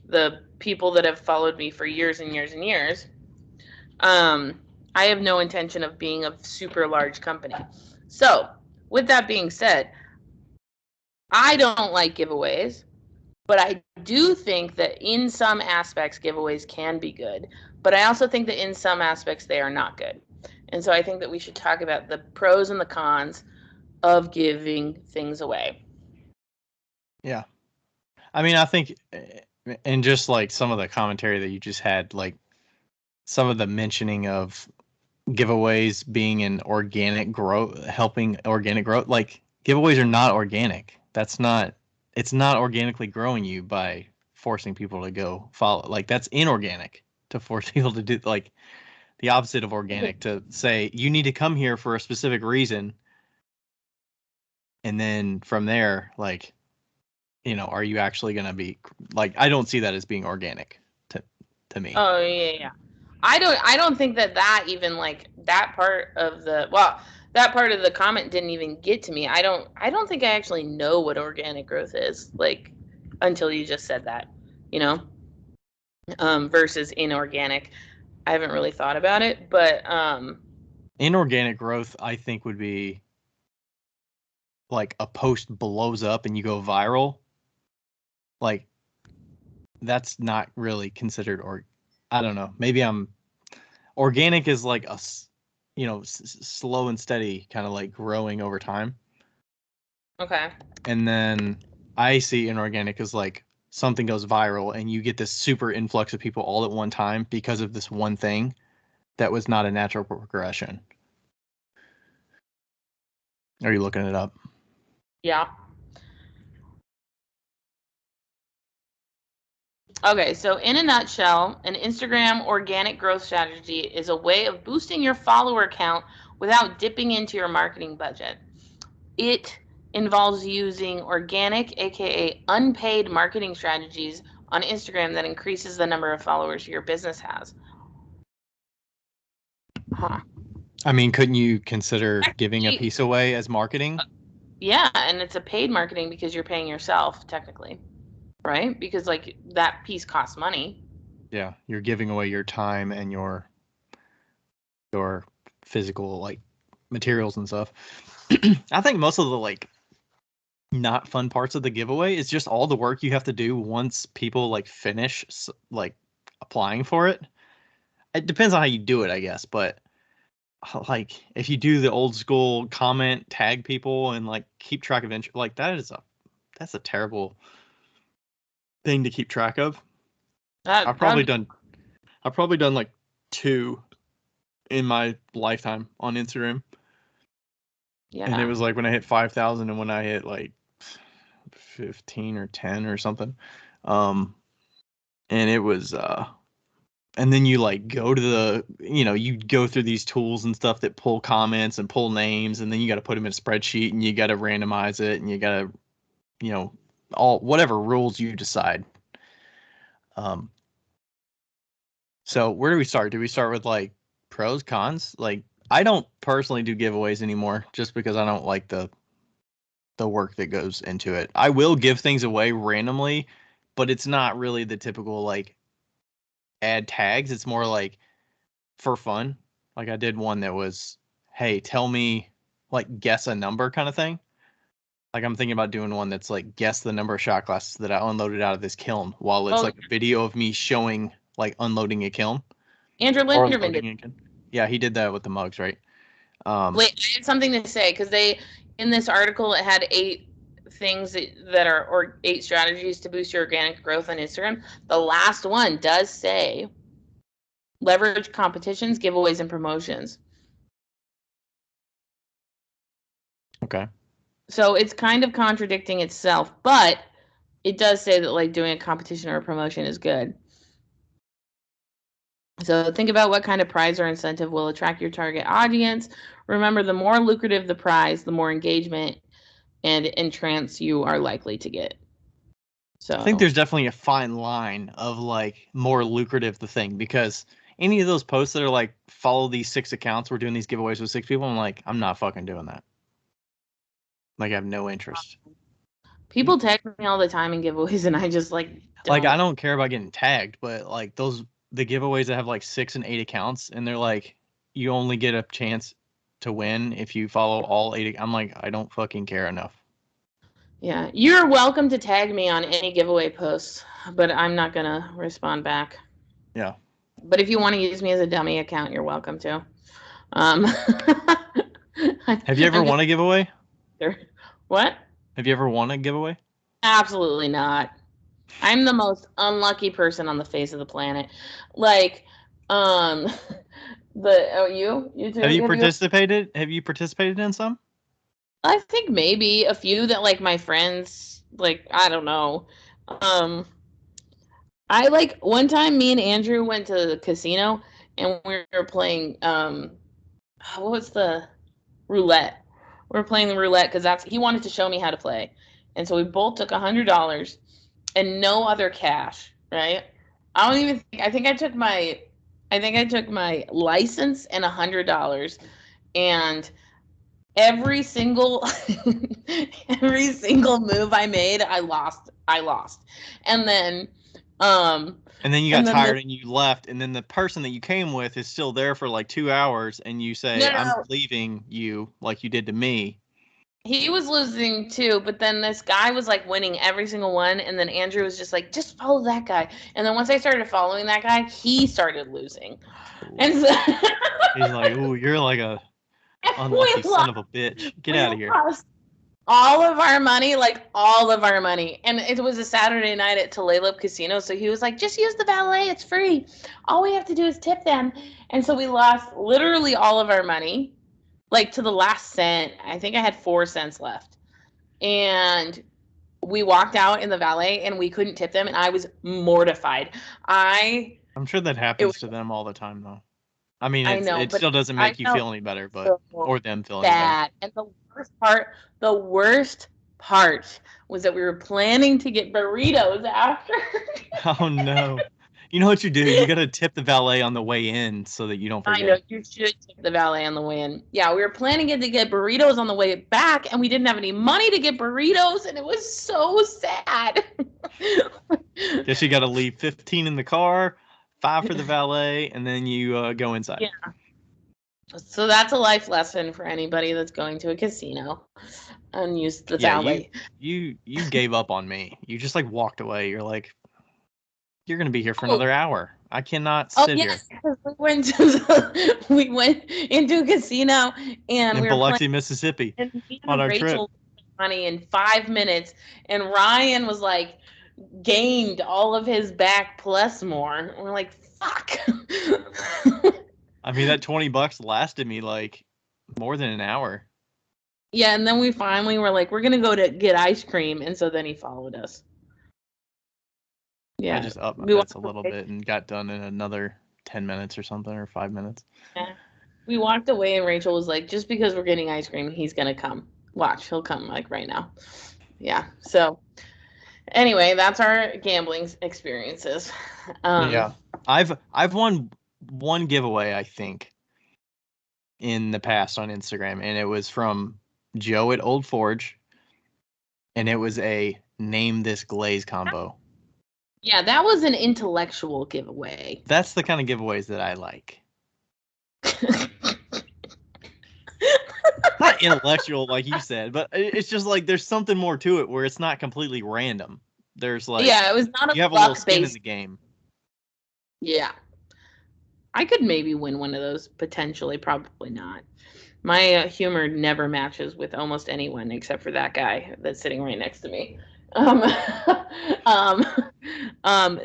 the people that have followed me for years and years and years. I have no intention of being a super large company. So with that being said, I don't like giveaways, but I do think that in some aspects giveaways can be good, but I also think that in some aspects they are not good. And so I think that we should talk about the pros and the cons of giving things away. Yeah. I mean, I think, and just like some of the commentary that you just had, like some of the mentioning of giveaways being an organic growth, helping organic growth, like giveaways are not organic. It's not organically growing you by forcing people to go follow. Like that's inorganic to force people to do, like the opposite of organic, to say you need to come here for a specific reason. And then from there, like, are you actually going to be like, I don't see that as being organic to me. Oh yeah. I don't think that even like that part of the comment didn't even get to me. I don't think I actually know what organic growth is, like, until you just said that, you know, versus inorganic. I haven't really thought about it, but Inorganic growth, I think, would be like a post blows up and you go viral. Like, that's not really considered, or I don't know. Maybe organic is like slow and steady, kind of like growing over time. okay. And then I see inorganic as like something goes viral and you get this super influx of people all at one time because of this one thing that was not a natural progression. Are you looking it up? Yeah. Okay, so in a nutshell, an Instagram organic growth strategy is a way of boosting your follower count without dipping into your marketing budget. It involves using organic, aka unpaid marketing strategies on Instagram that increases the number of followers your business has. Huh. I mean, couldn't you consider giving a Actually, piece away as marketing? yeah, and it's a paid marketing because you're paying yourself technically, right? Because like that piece costs money. Yeah, you're giving away your time and your physical like materials and stuff. I think most of the like not fun parts of the giveaway is just all the work you have to do once people like finish like applying for it. It depends on how you do it, I guess, but like if you do the old school comment, tag people, and like keep track of interest, like that's a terrible thing to keep track of. I've probably done like 2 in my lifetime on Instagram. Yeah. And it was like when I hit 5,000 and when I hit like 15 or 10 or something. And it was and then you like go to you go through these tools and stuff that pull comments and pull names, and then you got to put them in a spreadsheet and you got to randomize it and you got to all whatever rules you decide. So where do we start? Do we start with like pros, cons? Like, I don't personally do giveaways anymore just because I don't like the work that goes into it. I will give things away randomly, but it's not really the typical like add tags. It's more like for fun. Like I did one that was, hey, tell me, like, guess a number kind of thing. Like I'm thinking about doing one that's like guess the number of shot glasses that I unloaded out of this kiln, while it's like a video of me showing like unloading a kiln. Andrew Linderman did. Yeah, he did that with the mugs, right? Wait, I had something to say because in this article it had 8 things that are or 8 strategies to boost your organic growth on Instagram. The last one does say leverage competitions, giveaways, and promotions. Okay. So it's kind of contradicting itself, but it does say that like doing a competition or a promotion is good. So think about what kind of prize or incentive will attract your target audience. Remember, the more lucrative the prize, the more engagement and entrance you are likely to get. So I think there's definitely a fine line of like more lucrative the thing, because any of those posts that are like follow these 6 accounts, we're doing these giveaways with 6 people, I'm like, I'm not fucking doing that. Like I have no interest. People tag me all the time in giveaways and I just like don't. Like I don't care about getting tagged, but like the giveaways that have like 6 and 8 accounts and they're like you only get a chance to win if you follow all 8. I'm like, I don't fucking care enough. Yeah, you're welcome to tag me on any giveaway posts, but I'm not gonna respond back. Yeah. But if you want to use me as a dummy account, you're welcome to. Have you ever won a giveaway? What? Have you ever won a giveaway? Absolutely not. I'm the most unlucky person on the face of the planet. Like, you too. Have you participated? Have you participated in some? I think maybe a few that like my friends, like, I don't know. I like one time me and Andrew went to the casino and we were playing what was the roulette? We were playing the roulette because he wanted to show me how to play. And so we both took $100 and no other cash, right? I don't even think I took my I think I took my license and $100, and every single every single move I made, I lost. And then And then you got tired and you left, and then the person that you came with is still there for like 2 hours, and you say, I'm leaving you, like you did to me. He was losing too, but then this guy was like winning every single one, and then Andrew was just like, just follow that guy. And then once I started following that guy, he started losing. And so he's like, ooh, you're like a unlucky son of a bitch. Get out of here. All of our money, and it was a Saturday night at Tulalip Casino, so he was like, just use the valet, it's free, all we have to do is tip them. And so we lost literally all of our money, like to the last cent. I think I had 4 cents left, and we walked out in the valet and we couldn't tip them, and I was mortified. I'm sure that happens to them all the time, though. I mean, it still doesn't make you feel any better, but or them feeling bad. And the worst part was that we were planning to get burritos after. Oh no! You know what you do? You got to tip the valet on the way in so that you don't forget. I know, you should tip the valet on the way in. Yeah, we were planning to get burritos on the way back, and we didn't have any money to get burritos, and it was so sad. Guess you got to leave 15 in the car, 5 for the valet, and then you go inside. Yeah. So that's a life lesson for anybody that's going to a casino and use the valet. You gave up on me. You just like walked away. You're like, you're gonna be here for another hour. I cannot sit here. We went into a casino and in Biloxi, Mississippi, on our trip. Money in 5 minutes, and Ryan was like, gained all of his back plus more. And we're like, fuck. I mean, that $20 lasted me like more than an hour. Yeah, and then we finally were like, we're gonna go to get ice cream, and so then he followed us. Yeah, I just upped my bets a little bit and got done in another 10 minutes or something, or 5 minutes. Yeah, we walked away, and Rachel was like, just because we're getting ice cream, he's gonna come. Watch, he'll come like right now. Yeah. So anyway, that's our gambling experiences. Yeah, I've won one giveaway, I think, in the past on Instagram, and it was from Joe at Old Forge, and it was a name this glaze combo. Yeah, that was an intellectual giveaway. That's the kind of giveaways that I like. Not intellectual like you said, but it's just like there's something more to it where it's not completely random. There's like, it was not you have a little skin in the game. Yeah. I could maybe win one of those, potentially, probably not. My humor never matches with almost anyone except for that guy that's sitting right next to me.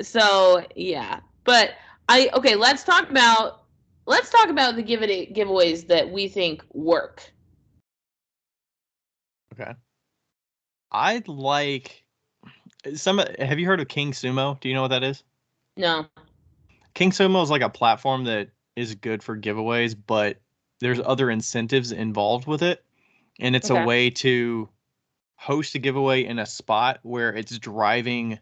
So yeah, but let's talk about the giveaways that we think work. Okay. I'd like have you heard of King Sumo? Do you know what that is? No. King Sumo is like a platform that is good for giveaways, but there's other incentives involved with it. And it's a way to host a giveaway in a spot where it's driving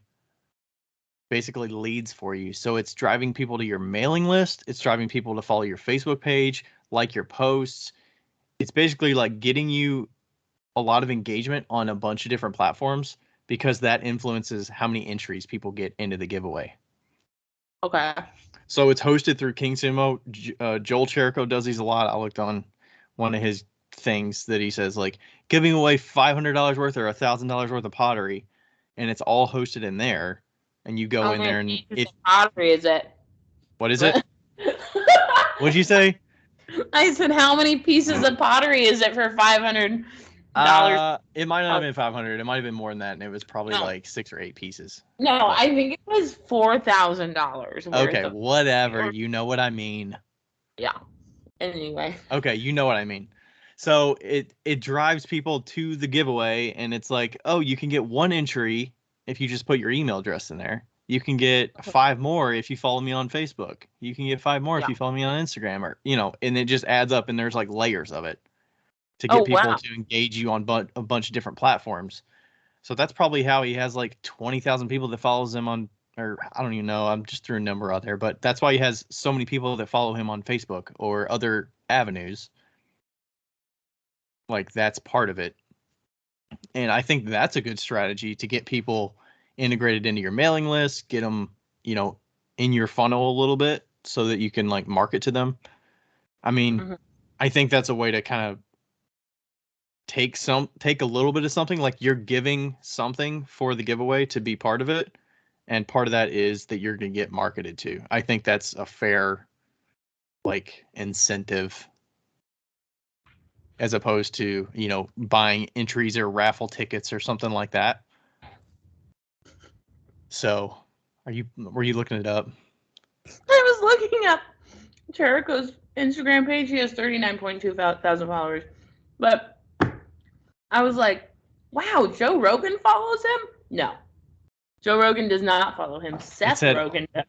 basically leads for you. So it's driving people to your mailing list. It's driving people to follow your Facebook page, like your posts. It's basically like getting you a lot of engagement on a bunch of different platforms because that influences how many entries people get into the giveaway. Okay. So it's hosted through King Sumo. Joel Cherico does these a lot. I looked on one of his things that he says, like, giving away $500 worth or $1,000 worth of pottery, and it's all hosted in there. And you go in there and pottery is it? What is it? What'd you say? I said, how many pieces of pottery is it for $500? It might not have been 500. It might have been more than that, and it was probably like 6 or 8 pieces. No, I think it was $4,000. Okay, whatever. You know what I mean. Yeah. Anyway. Okay, you know what I mean. So it drives people to the giveaway, and it's like, oh, you can get 1 entry if you just put your email address in there. You can get 5 more if you follow me on Facebook. You can get 5 more if you follow me on Instagram, or and it just adds up, and there's like layers of it to get people to engage you on a bunch of different platforms. So that's probably how he has like 20,000 people that follows him on or I don't even know. I'm just threw a number out there, but that's why he has so many people that follow him on Facebook or other avenues. Like that's part of it. And I think that's a good strategy to get people integrated into your mailing list, get them, in your funnel a little bit so that you can like market to them. I mean, I think that's a way to kind of take a little bit of something, like you're giving something for the giveaway to be part of it. And part of that is that you're going to get marketed to. I think that's a fair like incentive as opposed to, buying entries or raffle tickets or something like that. So were you looking it up? I was looking up Jericho's Instagram page. He has 39.2 thousand followers. But I was like, wow, Joe Rogan follows him? No. Joe Rogan does not follow him. Seth Rogen does.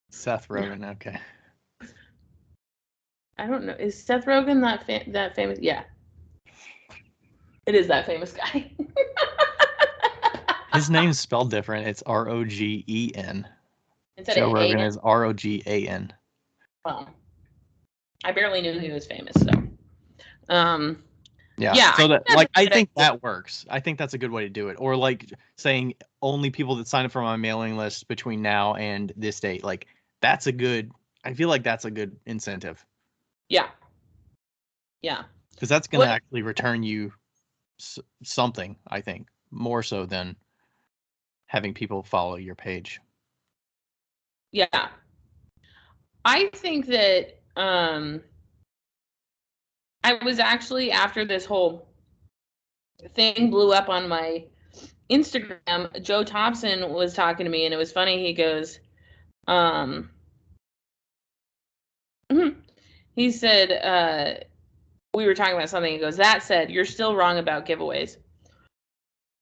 Seth Rogen, okay. I don't know. Is Seth Rogen that famous? Yeah. It is that famous guy. His name's spelled different. It's Rogen. Joe Rogan is Rogan. Well, I barely knew he was famous, so. Yeah. So I think that works. I think that's a good way to do it. Or like saying only people that sign up for my mailing list between now and this date. Like I feel like that's a good incentive. Yeah. Yeah. Because that's going to actually return you something, I think, more so than having people follow your page. Yeah. I think that I was actually, after this whole thing blew up on my Instagram, Joe Thompson was talking to me, and it was funny. He goes, he said, we were talking about something. He goes, that said, you're still wrong about giveaways.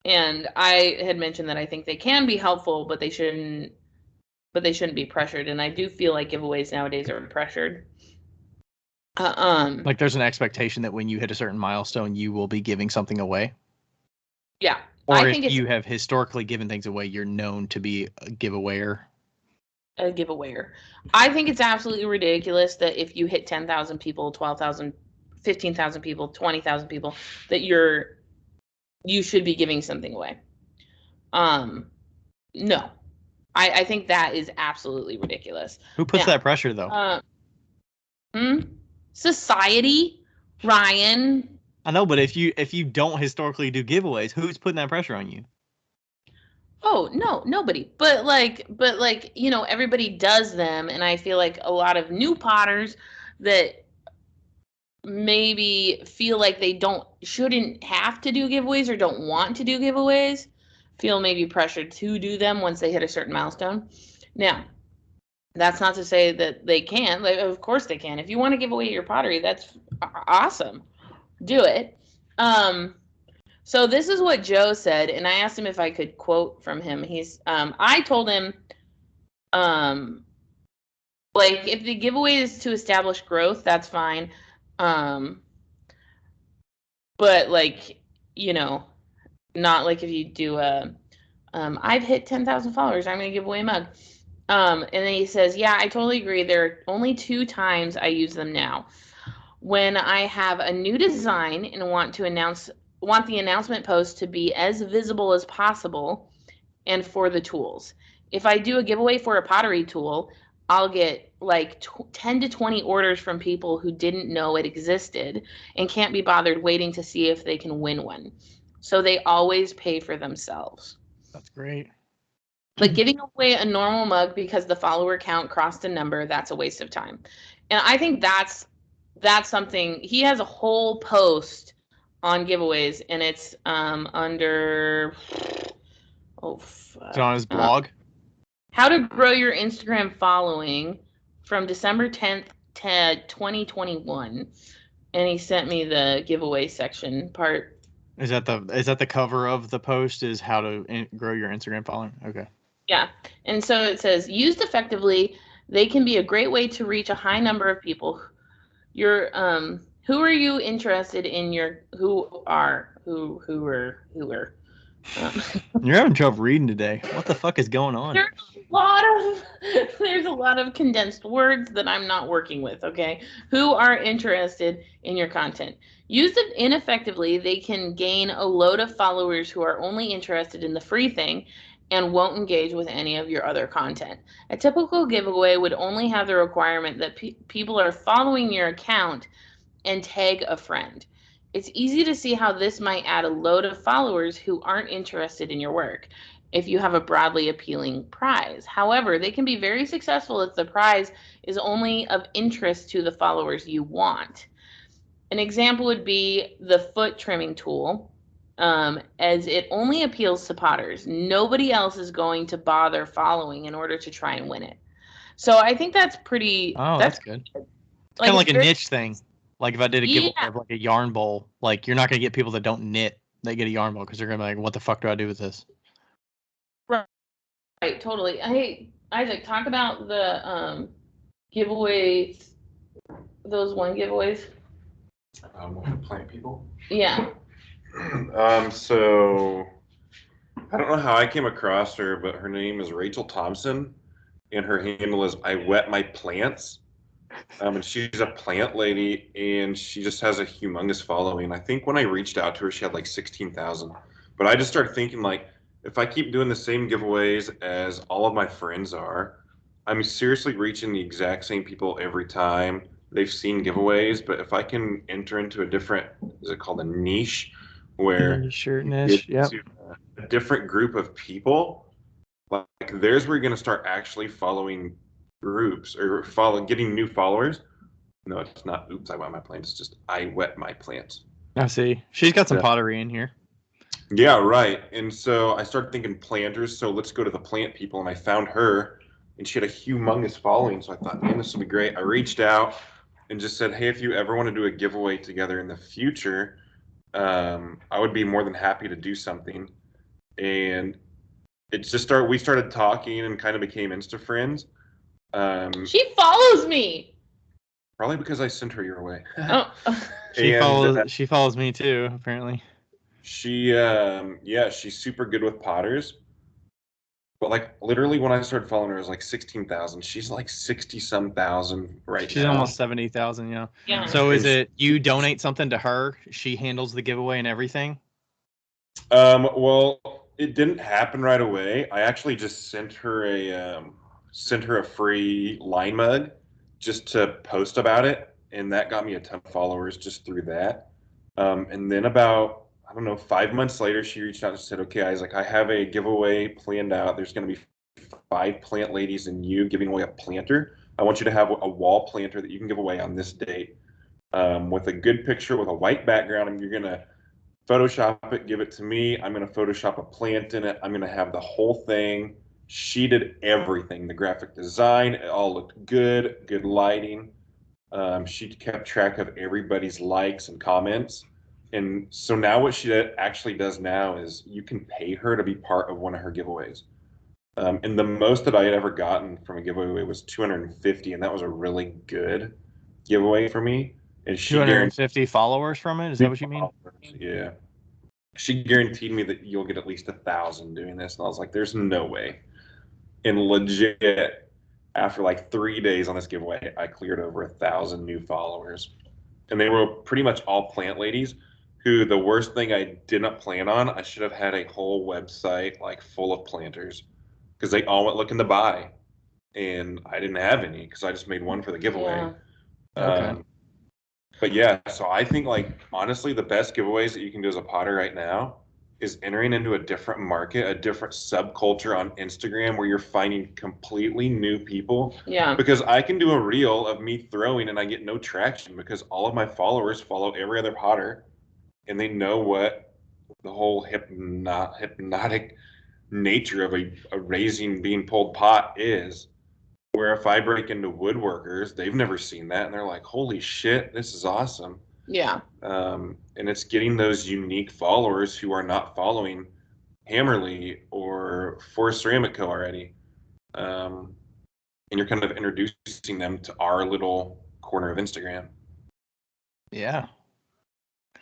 And I had mentioned that I think they can be helpful, but they shouldn't be pressured. And I do feel like giveaways nowadays are pressured. Like there's an expectation that when you hit a certain milestone, you will be giving something away. Yeah. Or if you have historically given things away, you're known to be a giveawayer. A giveawayer. I think it's absolutely ridiculous that if you hit 10,000 people, 12,000, 15,000 people, 20,000 people, that you should be giving something away. No. I think that is absolutely ridiculous. Who puts that pressure though? Society, Ryan. I know, but if you don't historically do giveaways, who's putting that pressure on you? Oh, no, nobody. But everybody does them, and I feel like a lot of new potters that maybe feel like they shouldn't have to do giveaways or don't want to do giveaways feel maybe pressured to do them once they hit a certain milestone. Now, that's not to say that they can't. Like, of course they can. If you want to give away your pottery, that's awesome. Do it. So this is what Joe said, and I asked him if I could quote from him. I told him, like, if the giveaway is to establish growth, that's fine. But not like if you do I've hit 10,000 followers, I'm going to give away a mug. And then he says, yeah, I totally agree. There are only 2 times I use them now. When I have a new design and want the announcement post to be as visible as possible, and for the tools. If I do a giveaway for a pottery tool, I'll get like 10 to 20 orders from people who didn't know it existed and can't be bothered waiting to see if they can win one. So they always pay for themselves. That's great. But giving away a normal mug because the follower count crossed a number, that's a waste of time. And I think that's something. He has a whole post on giveaways, and it's under it's on his blog. How to grow your Instagram following from December 10th to 2021. And he sent me the giveaway section part. Is that the cover of the post, is how to grow your Instagram following? Okay. Yeah. And so it says, used effectively, they can be a great way to reach a high number of people. Who are you interested in who are You're having trouble reading today. What the fuck is going on? There's a lot of condensed words that I'm not working with, okay? Who are interested in your content. Used ineffectively, they can gain a load of followers who are only interested in the free thing and won't engage with any of your other content. A typical giveaway would only have the requirement that people are following your account and tag a friend. It's easy to see how this might add a load of followers who aren't interested in your work if you have a broadly appealing prize. However, they can be very successful if the prize is only of interest to the followers you want. An example would be the foot trimming tool, as it only appeals to potters. Nobody else is going to bother following in order to try and win it. So I think that's pretty. Oh, that's good. It's Like, kind of like it's a very- niche thing. Like if I did a giveaway of like a yarn bowl, like you're not gonna get people that don't knit. They get a yarn bowl because they're gonna be like, "What the fuck do I do with this?" Right, totally. Hey, Isaac, talk about the giveaways. Those one giveaways. Plant people. Yeah. So I don't know how I came across her, but her name is Rachel Thompson, and her handle is I Wet My Plants. And she's a plant lady, and she just has a humongous following. I think when I reached out to her, she had like 16,000. But I just started thinking, like, if I keep doing the same giveaways as all of my friends are, I'm seriously reaching the exact same people every time. They've seen giveaways, but if I can enter into a different, is it called a niche, where Shirt you niche. get Yep. to a different group of people, like there's where you're going to start actually following groups or getting new followers. No, it's not. Oops, I wet my plants. It's just I wet my plants. I see. She's got some Yeah. pottery in here. Yeah, right. And so I started thinking planters. So let's go to the plant people. And I found her, and she had a humongous following. So I thought, man, this will be great. I reached out and just said, hey, if you ever want to do a giveaway together in the future, I would be more than happy to do something. And it just started. We started talking and kind of became Insta friends. She follows me. Probably because I sent her your way. Oh. She follows me too, apparently. She's super good with potters. But like literally when I started following her, it was like 16,000. She's like 60-some thousand right now. She's almost 70,000, yeah. Yeah. So is it you donate something to her? She handles the giveaway and everything? Well, it didn't happen right away. I actually just sent her a free line mug just to post about it, and that got me a ton of followers just through that. And then about, I don't know, 5 months later, she reached out and said, okay, Isaac, I have a giveaway planned out. There's going to be 5 plant ladies and you giving away a planter. I want you to have a wall planter that you can give away on this date, with a good picture with a white background. And you're going to Photoshop it, give it to me. I'm going to Photoshop a plant in it. I'm going to have the whole thing. She did everything, the graphic design. It all looked good, good lighting. She kept track of everybody's likes and comments. And so now what she actually does now is you can pay her to be part of one of her giveaways. And the most that I had ever gotten from a giveaway was 250, and that was a really good giveaway for me. And she 250 followers from it? Is that what you mean? Yeah. She guaranteed me that you'll get at least 1,000 doing this. And I was like, there's no way. And legit, after like 3 days on this giveaway, I cleared over 1,000 new followers. And they were pretty much all plant ladies who the worst thing I didn't plan on, I should have had a whole website like full of planters because they all went looking to buy. And I didn't have any because I just made one for the giveaway. Yeah. Okay. But yeah, so I think like honestly, the best giveaways that you can do as a potter right now is entering into a different market, a different subculture on Instagram where you're finding completely new people. Yeah. Because I can do a reel of me throwing and I get no traction because all of my followers follow every other potter and they know what the whole hypnotic nature of a raising being pulled pot is. Where if I break into woodworkers, they've never seen that, and they're like, "Holy shit, this is awesome!" Yeah. And it's getting those unique followers who are not following Hammerly or Forest Ceramic Co. already, and you're kind of introducing them to our little corner of Instagram. Yeah.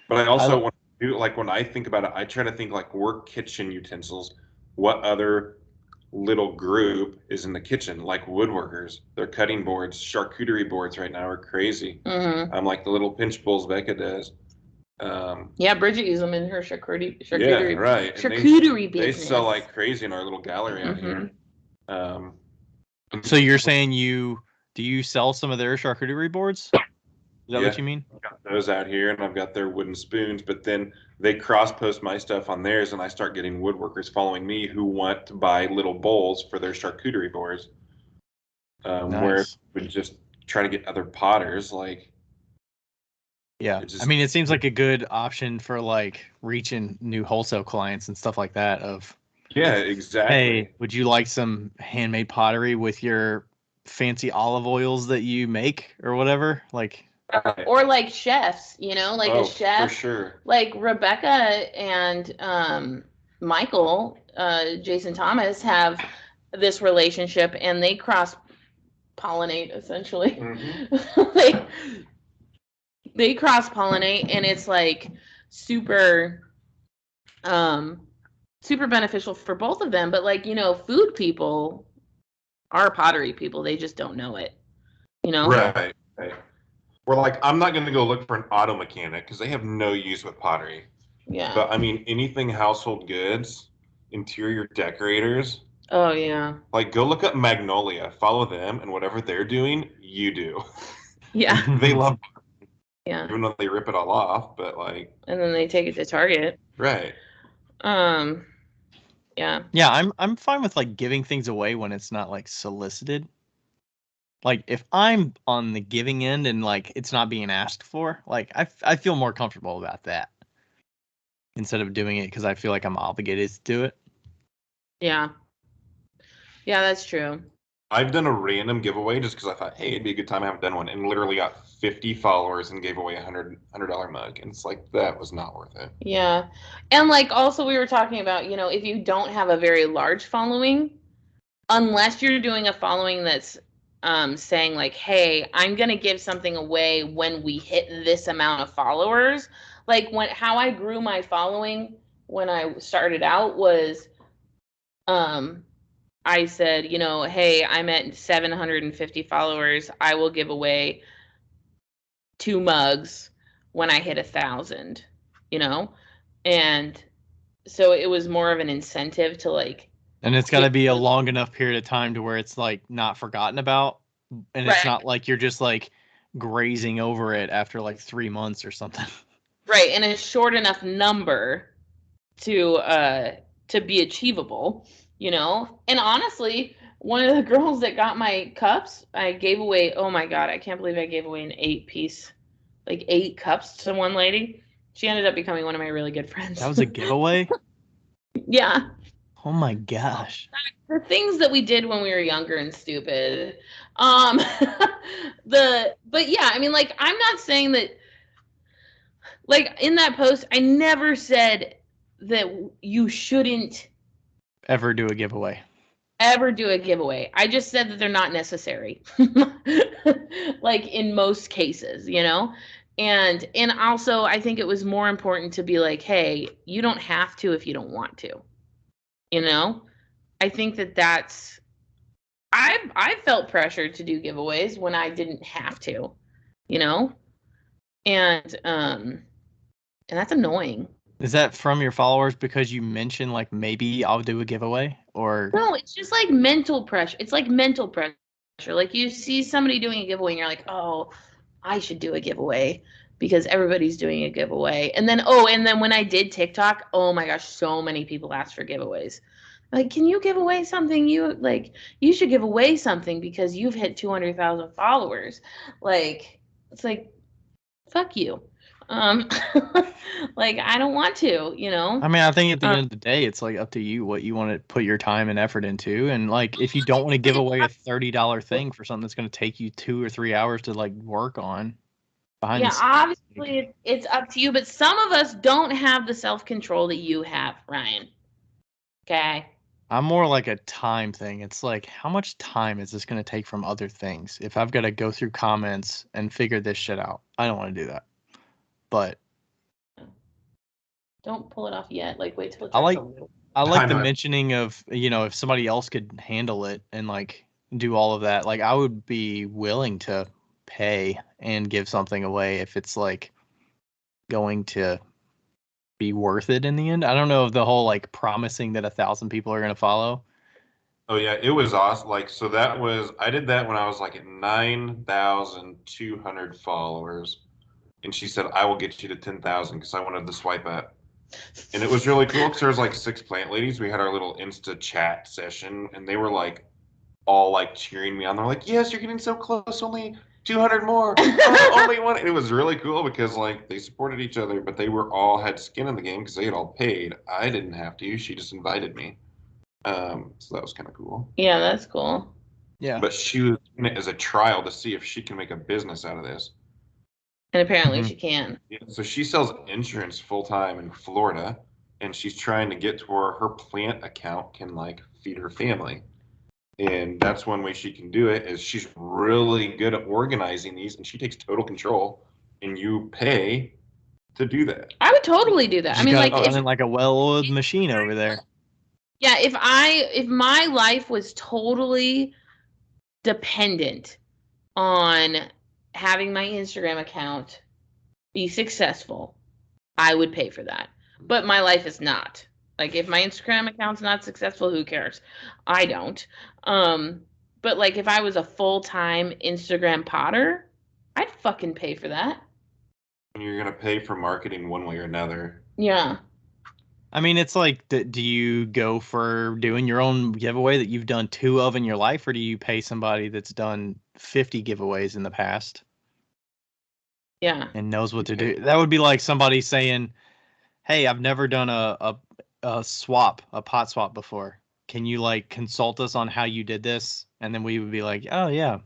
But I also want do, like when I think about it, I try to think like work kitchen utensils. What other little group is in the kitchen? Like woodworkers, they're cutting boards, charcuterie boards right now are crazy. Mm-hmm. Like the little pinch bowls Becca does. Yeah, Bridget used them in her Yeah, right. And charcuterie they sell business. like crazy in our little gallery out here. Um, So you're saying do you sell some of their charcuterie boards? Is that yeah, what you mean? I've got those out here, and I've got their wooden spoons. But then they cross post my stuff on theirs, and I start getting woodworkers following me who want to buy little bowls for their charcuterie boards. Where Nice. we just try to get other potters, like Yeah. it I just mean, it seems like a good option for like reaching new wholesale clients and stuff like that of, yeah, hey, exactly. would you like some handmade pottery with your fancy olive oils that you make or whatever? Like, Right. Or like chefs, you know, like a Oh, for chef, sure. like Rebecca and Michael, Jason Thomas have this relationship, and they cross pollinate essentially. Mhm. they cross pollinate, and it's like super super beneficial for both of them. But like, you know, food people are pottery people, they just don't know it, you know. Right. Right. We're like, I'm not going to go look for an auto mechanic because they have no use with pottery. Yeah. But I mean, anything household goods, interior decorators, Oh yeah. like go look up Magnolia, follow them, and whatever they're doing, you do. Yeah. They love, Yeah. even though they rip it all off, but like, And then they take it to Target. right. Yeah. yeah, I'm fine with like giving things away when it's not like solicited. Like if I'm on the giving end and like it's not being asked for, like I feel more comfortable about that instead of doing it because I feel like I'm obligated to do it. Yeah. Yeah, that's true. I've done a random giveaway just because I thought, hey, it'd be a good time. I haven't done one, and literally got 50 followers and gave away $100 mug, and it's like that was not worth it. Yeah. And like also we were talking about, you know, if you don't have a very large following, unless you're doing a following that's saying like, hey, I'm gonna give something away when we hit this amount of followers. Like how I grew my following when I started out was I said, you know, hey, I'm at 750 followers. I will give away 2 mugs when I hit 1,000, you know? And so it was more of an incentive to like And it's got give. to be a long enough period of time to where it's like not forgotten about, and it's Right. not like you're just like grazing over it after like 3 months or something. Right, and a short enough number to be achievable, you know? And honestly, one of the girls that got my cups, I gave away, oh my god, I can't believe I gave away an 8-piece, like 8 cups to one lady. She ended up becoming one of my really good friends. That was a giveaway? Yeah. Oh my gosh. The things that we did when we were younger and stupid. But yeah, I mean, like, I'm not saying that, like, in that post, I never said that you shouldn't Ever do a giveaway? ever do a giveaway. I just said that they're not necessary. Like in most cases, you know? And also I think it was more important to be like, hey, you don't have to if you don't want to. You know? I think that's I felt pressured to do giveaways when I didn't have to, you know? And that's annoying. Is that from your followers because you mentioned like maybe I'll do a giveaway or No, it's just like mental pressure. It's like mental pressure. Like you see somebody doing a giveaway and you're like, "Oh, I should do a giveaway because everybody's doing a giveaway." And then when I did TikTok, oh my gosh, so many people asked for giveaways. Like, "Can you give away something you should give away something because you've hit 200,000 followers." Like, it's like, "Fuck you." Um like I don't want to, you know? I mean, I think at the end of the day, it's like up to you what you want to put your time and effort into. And like, if you don't want to give away a $30 thing for something that's going to take you 2 or 3 hours to like work on behind the Yeah, scenes, obviously it's up to you, but some of us don't have the self-control that you have, Ryan. Okay? I'm more like a time thing. It's like, how much time is this going to take from other things? If I've got to go through comments and figure this shit out, I don't want to do that. But Don't pull it off yet. Like, wait till it I dries like a little. I like the know. mentioning of, if somebody else could handle it and like do all of that. Like I would be willing to pay and give something away if it's like going to be worth it in the end. I don't know if the whole like promising that 1,000 people are going to follow. Oh yeah, it was awesome. Like, so I did that when I was like at 9,200 followers, and she said I will get you to 10,000 because I wanted the swipe up, and it was really cool because there was like 6 plant ladies. We had our little Insta chat session, and they were like all like cheering me on. They're like, "Yes, you're getting so close. Only 200 more. Only one." And it was really cool because like they supported each other, but they were all had skin in the game because they had all paid. I didn't have to. She just invited me. So that was kind of cool. Yeah, that's cool. Yeah. But she was in it as a trial to see if she can make a business out of this. And apparently Mhm. she can. Yeah, so she sells insurance full time in Florida, and she's trying to get to where her plant account can like feed her family. And that's one way she can do it is she's really good at organizing these, and she takes total control, and you pay to do that. I would totally do that. I She's mean, got like, it if running like a well-oiled machine over there. yeah, if my life was totally dependent on having my Instagram account be successful, I would pay for that. But my life is not. Like, if my Instagram account's not successful, who cares? I don't. But like, if I was a full-time Instagram potter, I'd fucking pay for that. And you're gonna pay for marketing one way or another. Yeah. I mean, it's like, do you go for doing your own giveaway that you've done 2 of in your life, or do you pay somebody that's done 50 giveaways in the past Yeah. and knows what to do? That would be like somebody saying, "Hey, I've never done a swap, a pot swap before. Can you like consult us on how you did this?" And then we would be like, "Oh yeah,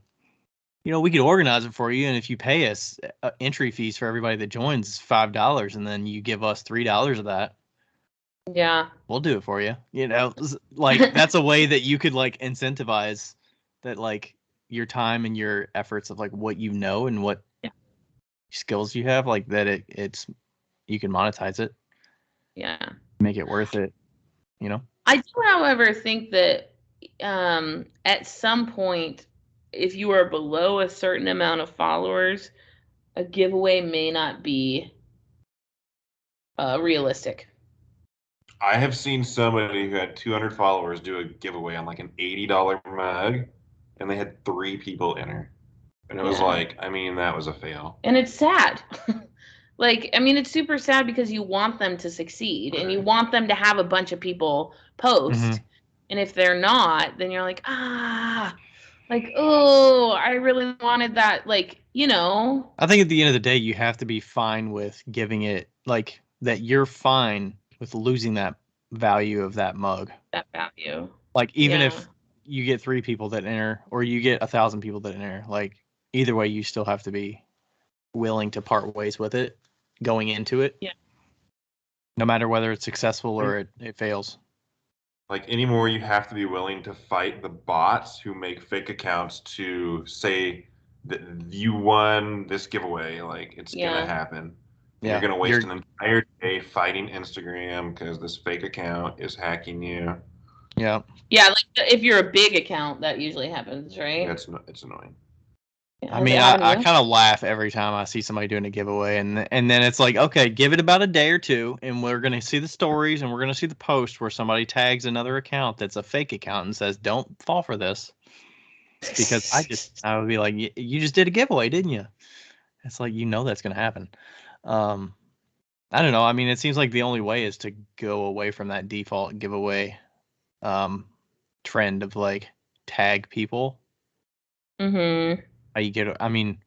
we could organize it for you, and if you pay us entry fees for everybody that joins is $5, and then you give us $3 of that, Yeah. we'll do it for you." Like that's a way that you could like incentivize that, like your time and your efforts of like what you know and what Yeah. skills you have, like that it's you can monetize it, Yeah. make it worth it, I do, however, think that at some point, if you are below a certain amount of followers, a giveaway may not be realistic. I have seen somebody who had 200 followers do a giveaway on like an $80 mug, and they had 3 people enter. And it was Yeah. like, I mean, that was a fail. And it's sad. Like, I mean, it's super sad because you want them to succeed and you want them to have a bunch of people post. Mhm. And if they're not, then you're like, like, oh, I really wanted that. Like, I think at the end of the day, you have to be fine with giving it, like that you're fine with losing that value of that mug. that value. Like even Yeah. if you get 3 people that enter or you get 1,000 people that enter, like either way, you still have to be willing to part ways with it going into it. Yeah. No matter whether it's successful or it fails. Like anymore, you have to be willing to fight the bots who make fake accounts to say that you won this giveaway. Like it's Yeah. gonna happen. And Yeah. you're gonna waste an entire day fighting Instagram because this fake account is hacking you. Yeah. Yeah, like if you're a big account, that usually happens, right? Yeah, it's annoying. Yeah, I mean, has it happened to I you? kind of laugh every time I see somebody doing a giveaway, and then it's like, okay, give it about a day or two, and we're gonna see the stories, and we're gonna see the post where somebody tags another account that's a fake account and says, "Don't fall for this," because I would be like, you just did a giveaway, didn't you? It's like that's gonna happen. I don't know. I mean, it seems like the only way is to go away from that default giveaway trend of like tag people. Mm-hmm. I mean,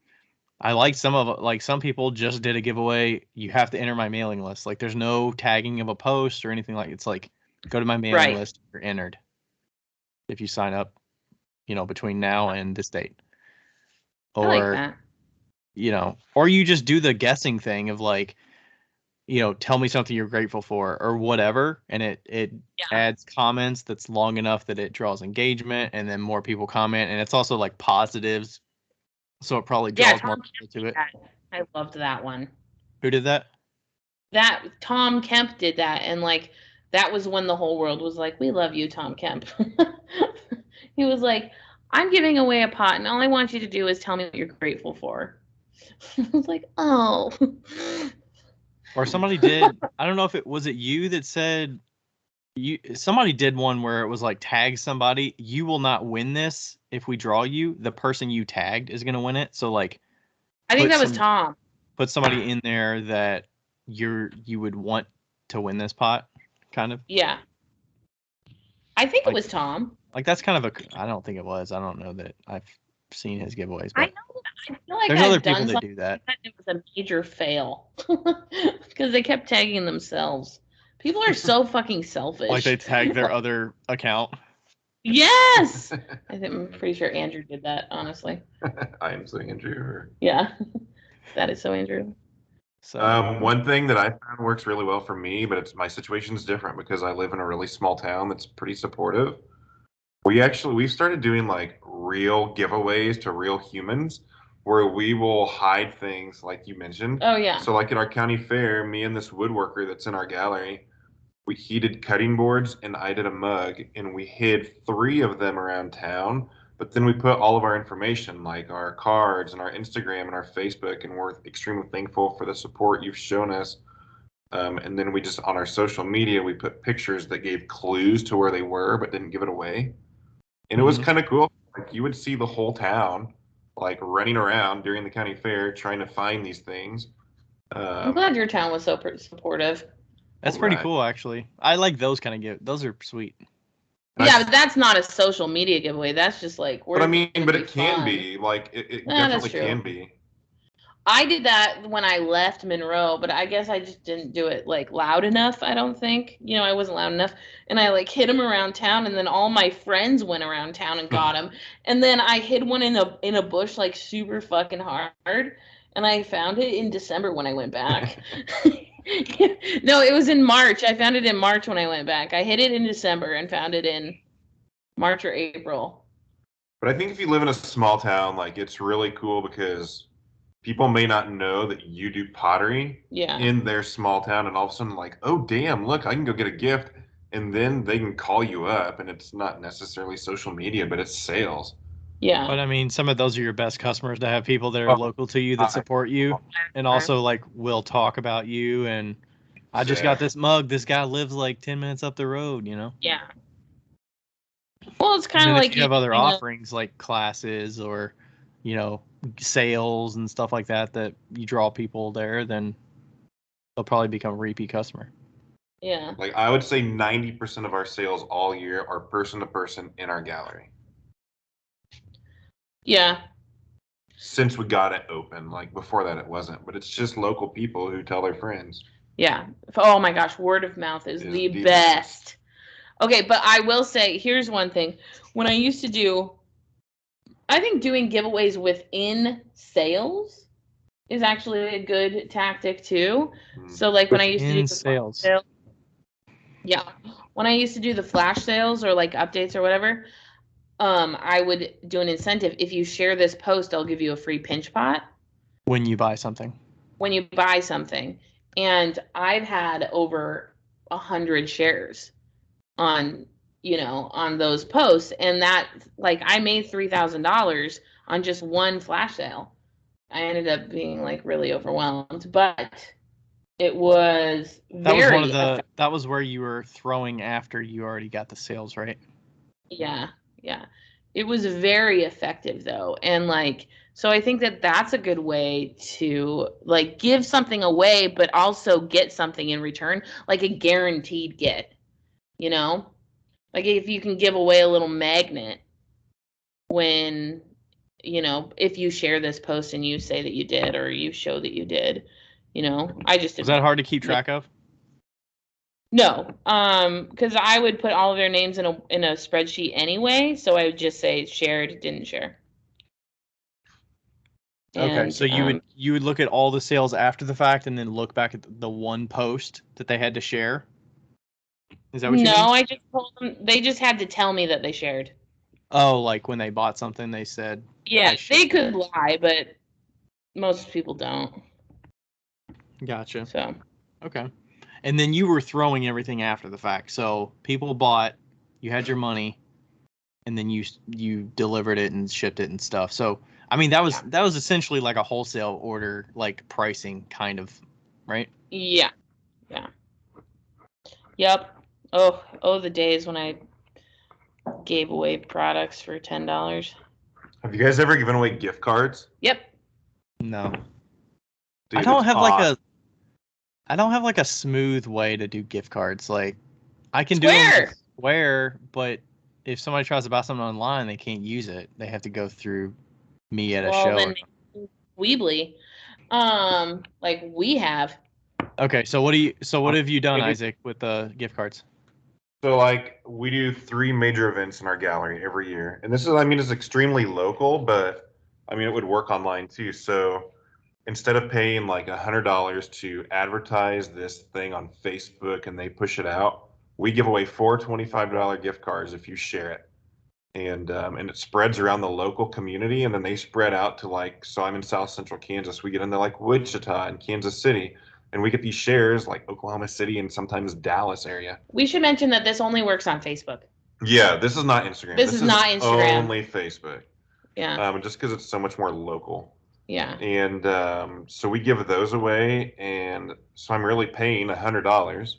I like some people just did a giveaway. You have to enter my mailing list. Like there's no tagging of a post or anything like it's like go to my mailing Right. list. You're entered if you sign up, between now and this date. I like Or that. or you just do the guessing thing of like, tell me something you're grateful for or whatever, and it Yeah. adds comments that's long enough that it draws engagement, and then more people comment, and it's also like positives, so it probably draws more people to it. I loved that one. Who did that? that Tom Kemp did that, and like that was when the whole world was like, "We love you, Tom Kemp." He was like, "I'm giving away a pot, and all I want you to do is tell me what you're grateful for." I was like, "Oh." Or somebody did. I don't know if it was you that said somebody did one where it was like tag somebody. You will not win this if we draw you. The person you tagged is gonna win it. So like, I think put that was Tom. put somebody in there that you would want to win this pot, kind of. Yeah. I think like, it was Tom. Like that's kind of a. I don't think it was. I don't know that I've seen his giveaways, I but know. I feel like there's I've other people done that something do that. like that. It was a major fail because they kept tagging themselves. People are so fucking selfish. Like they tag their other account. Yes, I'm pretty sure Andrew did that. Honestly. I am so Andrew. Yeah, that is so Andrew. So one thing that I found works really well for me, but my situation's different because I live in a really small town that's pretty supportive. We started doing like real giveaways to real humans where we will hide things like you mentioned. Oh yeah. So like at our county fair, me and this woodworker that's in our gallery, we heated cutting boards and I did a mug and we hid 3 of them around town. But then we put all of our information, like our cards and our Instagram and our Facebook, and we're extremely thankful for the support you've shown us. And then we just, on our social media, we put pictures that gave clues to where they were, but didn't give it away. And it was kind of cool. Like you would see the whole town like running around during the county fair trying to find these things. I'm glad your town was so supportive. That's pretty cool, actually. I like those kind of those are sweet. Yeah, but that's not a social media giveaway. That's just like. But I mean, but it can be like it definitely can be. I did that when I left Monroe, but I guess I just didn't do it like loud enough. I don't think, I wasn't loud enough, and I like hid them around town, and then all my friends went around town and got them, and then I hid one in a bush like super fucking hard, and I found it in December when I went back. No, it was in March. I found it in March when I went back. I hid it in December and found it in March or April. But I think if you live in a small town, like it's really cool because people may not know that you do pottery in their small town, and all of a sudden, like, oh damn, look, I can go get a gift, and then they can call you up, and it's not necessarily social media, but it's sales. Yeah. But I mean, some of those are your best customers to have people that are local to you that support you, and also like will talk about you. And I just got this mug. This guy lives like 10 minutes up the road. Yeah. Well, it's kind of like if you have other offerings like classes or, sales and stuff like that you draw people there, then they'll probably become a repeat customer. Yeah. Like I would say 90% of our sales all year are person to person in our gallery. Yeah. Since we got it open, like before that it wasn't, but it's just local people who tell their friends. Yeah. Oh my gosh, word of mouth is the best. Okay, but I will say, here's one thing. When I used to I think doing giveaways within sales is actually a good tactic too. So like when I used to do the sales. Yeah. When I used to do the flash sales or like updates or whatever, I would do an incentive. If you share this post, I'll give you a free pinch pot. When you buy something. And I've had over 100 shares on those posts, and that like I made $3,000 on just one flash sale. I ended up being like really overwhelmed, but it was that was where you were throwing after you already got the sales, right? Yeah. It was very effective though, and like so I think that that's a good way to like give something away, but also get something in return, like a guaranteed get. Like if you can give away a little magnet when, if you share this post and you say that you did or you show that you did, I just Is that hard to keep track of? No, because I would put all of their names in a spreadsheet anyway, so I would just say shared, didn't share. Okay, so you would look at all the sales after the fact and then look back at the one post that they had to share? Is that what you mean? No, I just told them they just had to tell me that they shared. Oh, like when they bought something, they said. Yeah, they could lie, but most people don't. Gotcha. So, Okay. And then you were throwing everything after the fact. So people bought, you had your money, and then you delivered it and shipped it and stuff. So I mean that was essentially like a wholesale order, like pricing kind of, right? Yeah. Yeah. Yep. Oh, the days when I gave away products for $10. Have you guys ever given away gift cards? Yep. No. Dude, I don't it's have awesome. I don't have like a smooth way to do gift cards. Like I can do them with Square, but if somebody tries to buy something online, they can't use it. They have to go through me at a Well, show. then Weebly, like we have. Okay, so what have you done, Isaac, with the gift cards? So like we do 3 major events in our gallery every year. And this is, I mean, it's extremely local, but I mean, it would work online too. So instead of paying like $100 to advertise this thing on Facebook and they push it out, we give away 4 $25 gift cards if you share it. And it spreads around the local community, and then they spread out to, like, so I'm in South Central Kansas. We get into like Wichita and Kansas City, and we get these shares like Oklahoma City and sometimes Dallas area. We should mention that this only works on Facebook. Yeah, this is not Instagram. This is not Instagram. Only Facebook. Yeah. Just because it's so much more local. Yeah. And so we give those away, and so I'm really paying $100,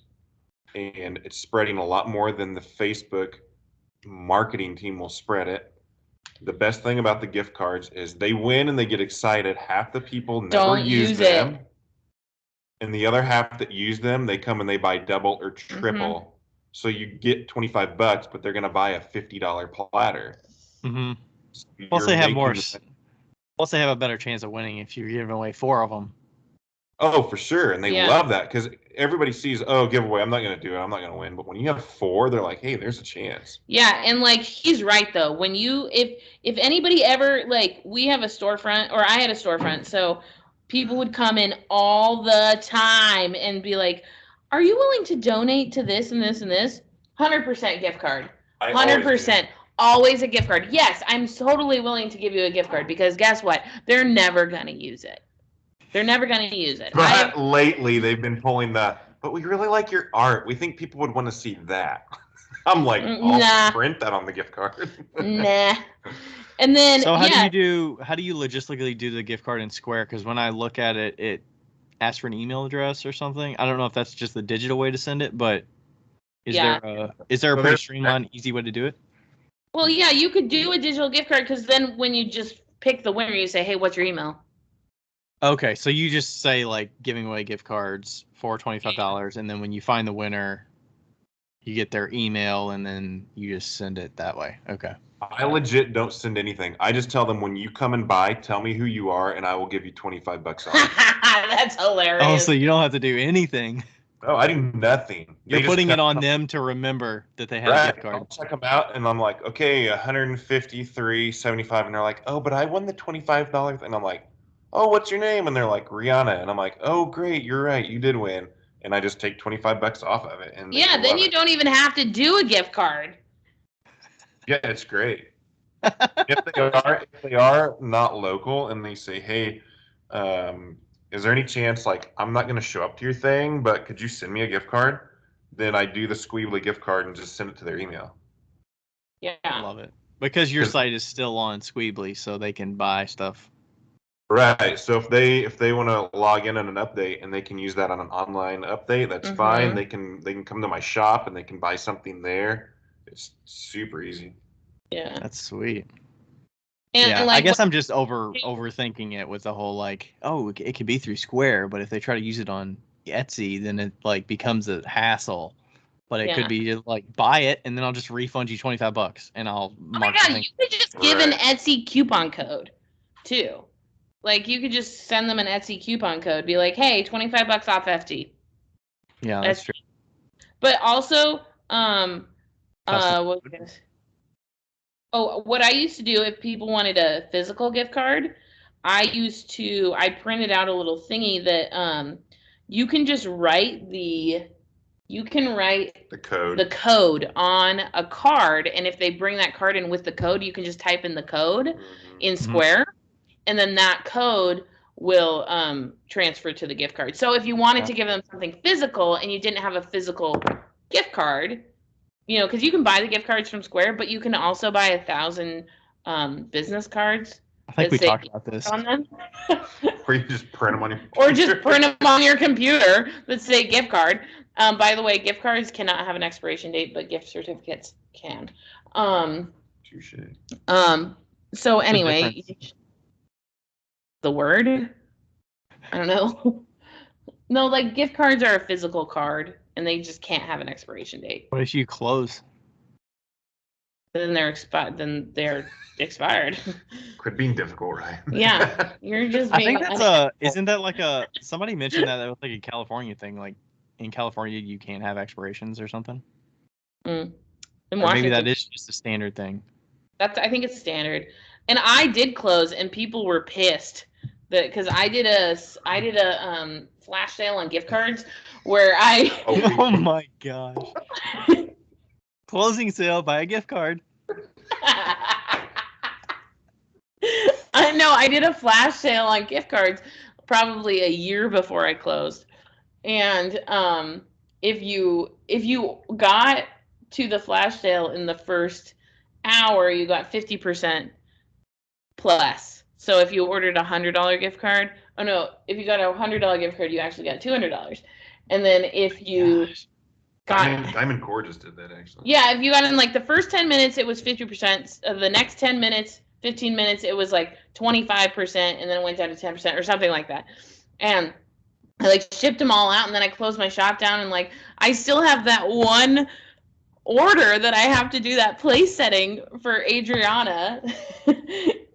and it's spreading a lot more than the Facebook marketing team will spread it. The best thing about the gift cards is they win and they get excited. Half the people never Don't use them. And the other half that use them, they come and they buy double or triple. Mm-hmm. So you get $25, but they're going to buy a $50 platter. Mm-hmm. Plus they have more. Plus they have a better chance of winning if you're giving away 4 of them. Oh, for sure. And they love that because everybody sees, oh, giveaway, I'm not going to do it. I'm not going to win. But when you have 4, they're like, hey, there's a chance. Yeah. And like, he's right though. When if anybody ever, like, we have a storefront, or I had a storefront. So people would come in all the time and be like, are you willing to donate to this and this and this? 100% gift card. 100%. Always a gift card. Yes, I'm totally willing to give you a gift card because guess what? They're never going to use it. They're never going to use it. But lately, they've been pulling but we really like your art. We think people would want to see that. I'm like, I'll print that on the gift card. Nah. And then, so how do you logistically do the gift card in Square? Because when I look at it, it asks for an email address or something. I don't know if that's just the digital way to send it, but is there a pretty streamlined, easy way to do it? Well, yeah, you could do a digital gift card because then when you just pick the winner, you say, hey, what's your email? Okay, so you just say, like, giving away gift cards for $25, and then when you find the winner, you get their email, and then you just send it that way. Okay. I legit don't send anything. I just tell them, when you come and buy, tell me who you are, and I will give you $25 off. That's hilarious. Oh, so you don't have to do anything. Oh, I do nothing. You're putting it on them to remember that they have a gift card. I'll check them out, and I'm like, okay, $153.75, and they're like, oh, but I won the $25, and I'm like, oh, what's your name? And they're like, Rihanna, and I'm like, oh, great, you're right, you did win, and I just take $25 off of it. And yeah, then you don't even have to do a gift card. Yeah, it's great. if they are not local and they say, hey, is there any chance, like, I'm not going to show up to your thing, but could you send me a gift card? Then I do the Squeebly gift card and just send it to their email. Yeah. I love it. Because your site is still on Squeebly, so they can buy stuff. Right. So if they want to log in on an update and they can use that on an online update, that's fine. They can come to my shop and they can buy something there. It's super easy. Yeah. That's sweet. And yeah, I guess I'm just overthinking it with the whole, like, oh, it could be through Square, but if they try to use it on Etsy, then it, like, becomes a hassle. But it could be just, like, buy it and then I'll just refund you $25 and I'll mark it. Oh my God, you could just give an Etsy coupon code too. Like, you could just send them an Etsy coupon code, be like, hey, $25 off FT. Yeah, that's true. But also, what I used to do if people wanted a physical gift card, I printed out a little thingy that you can just write the code on a card, and if they bring that card in with the code, you can just type in the code in Square, and then that code will transfer to the gift card. So if you wanted to give them something physical and you didn't have a physical gift card, you know, because you can buy the gift cards from Square, but you can also buy 1,000 business cards. I think we talked about this. On them. Or you just print them on your computer. Or just print them on your computer that say gift card. By the way, gift cards cannot have an expiration date, but gift certificates can. Touche. So anyway, the word? I don't know. No, like gift cards are a physical card, and they just can't have an expiration date. What if you close? Then they're expired. Quit being difficult, right? Yeah, you're just being. I think that's isn't that like somebody mentioned that was like a California thing, like in California you can't have expirations or something. In or Washington, maybe that is just a standard thing. I think it's standard. And I did close, and people were pissed because I did a flash sale on gift cards where I. Oh my gosh! Closing sale, buy a gift card. I know. I did a flash sale on gift cards probably a year before I closed, and if you got to the flash sale in the first hour, you got 50% plus. So if you ordered a $100 gift card, if you got a $100 gift card, you actually got $200. And then if you Diamond Gorgeous did that actually. Yeah, if you got in like the first 10 minutes, it was 50%. The next 10 minutes, 15 minutes, it was like 25%, and then it went down to 10% or something like that. And I like shipped them all out, and then I closed my shop down, and like I still have that one order that I have to do that place setting for Adriana.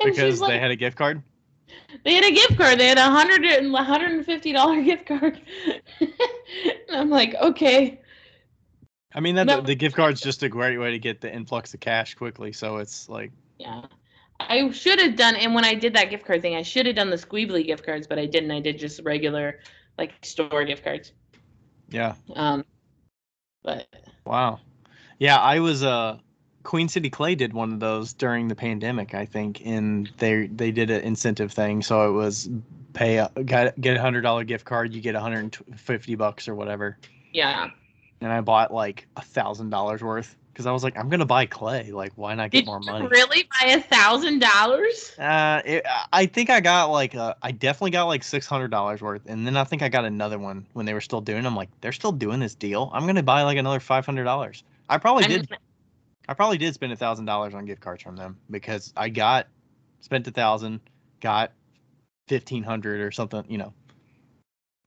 Because they had a gift card? They had a gift card. They had a $150 gift card. And I'm like, okay. I mean, the gift card's just a great way to get the influx of cash quickly. So it's like. Yeah. I should have done, and when I did that gift card thing, I should have done the Squeebly gift cards, but I didn't. I did just regular, like, store gift cards. Yeah. But. Wow. Yeah, I was Queen City Clay did one of those during the pandemic, I think, and they did an incentive thing. So it was get a $100 gift card, you get $150 or whatever. Yeah. And I bought like $1,000 worth because I was like, I'm gonna buy clay. Like, why not get more money? Did you really buy $1,000? I think I got I definitely got like $600 worth, and then I think I got another one when they were still doing. I'm like, they're still doing this deal. I'm gonna buy like another $500. I probably did spend $1,000 on gift cards from them because I spent $1,000, got $1,500 or something, you know.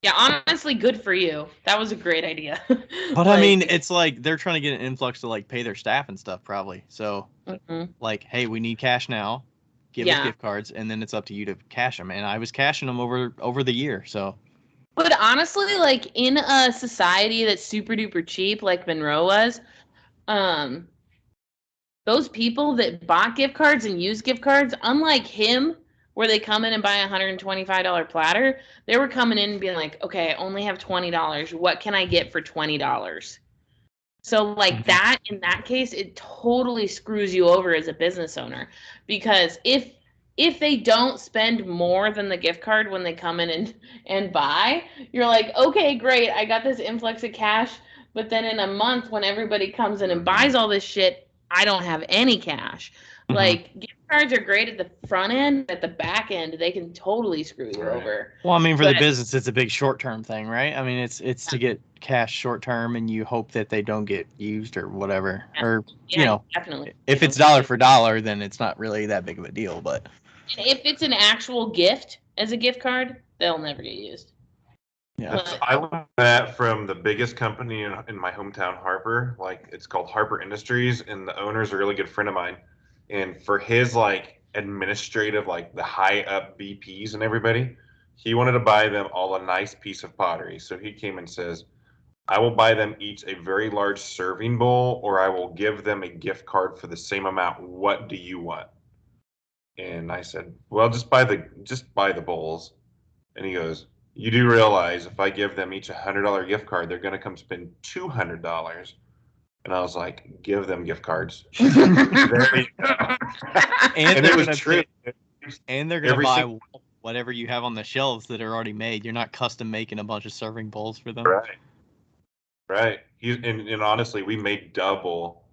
Yeah, honestly, good for you. That was a great idea. But I mean, it's like they're trying to get an influx to like pay their staff and stuff, probably. So, like, hey, we need cash now. Give us gift cards, and then it's up to you to cash them. And I was cashing them over the year. So. But honestly, like in a society that's super duper cheap, like Monroe was, those people that bought gift cards and used gift cards, unlike him, where they come in and buy a $125 platter, they were coming in and being like, okay, I only have $20. What can I get for $20? So like that, in that case, it totally screws you over as a business owner. Because if they don't spend more than the gift card when they come in and buy, you're like, okay, great, I got this influx of cash. But then in a month, when everybody comes in and buys all this shit, I don't have any cash. Like, gift cards are great at the front end. At the back end, they can totally screw you over. Well, I mean, for the business, it's a big short-term thing, right? I mean, it's to get cash short-term, and you hope that they don't get used or whatever. Yeah. Or, you know, definitely. If it's dollar for dollar, then it's not really that big of a deal. But if it's an actual gift as a gift card, they'll never get used. Yeah, I learned that from the biggest company in my hometown, Harper. Like, it's called Harper Industries, and the owner's a really good friend of mine. And for his like administrative, like the high up VPs and everybody, he wanted to buy them all a nice piece of pottery. So he came and says, I will buy them each a very large serving bowl, or I will give them a gift card for the same amount. What do you want? And I said, well, just buy the bowls. And he goes, you do realize if I give them each $100 gift card, they're going to come spend $200. And I was like, give them gift cards. There you go. And it was true. And they're going to buy whatever you have on the shelves that are already made. You're not custom making a bunch of serving bowls for them. Right. Right. And honestly, we made double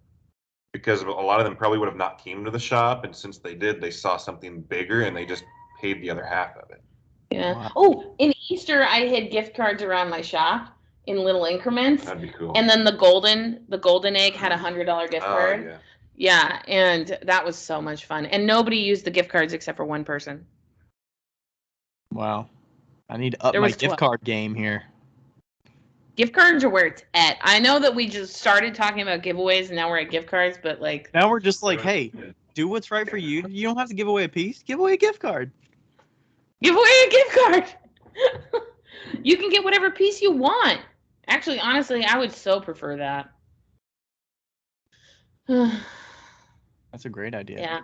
because a lot of them probably would have not came to the shop, and since they did, they saw something bigger and they just paid the other half of it. Yeah. Wow. Oh, in Easter, I hid gift cards around my shop in little increments. That'd be cool. And then the golden egg had $100 gift card. Oh, yeah. Yeah, and that was so much fun. And nobody used the gift cards except for one person. Wow. I need to up There my was gift 12. card game here. Gift cards are where it's at. I know that we just started talking about giveaways and now we're at gift cards, but like Now we're just like, hey, do what's right for you. You don't have to give away a piece. Give away a gift card. give away a gift card. You can get whatever piece you want. Actually, honestly, I would so prefer that. That's a great idea. Yeah.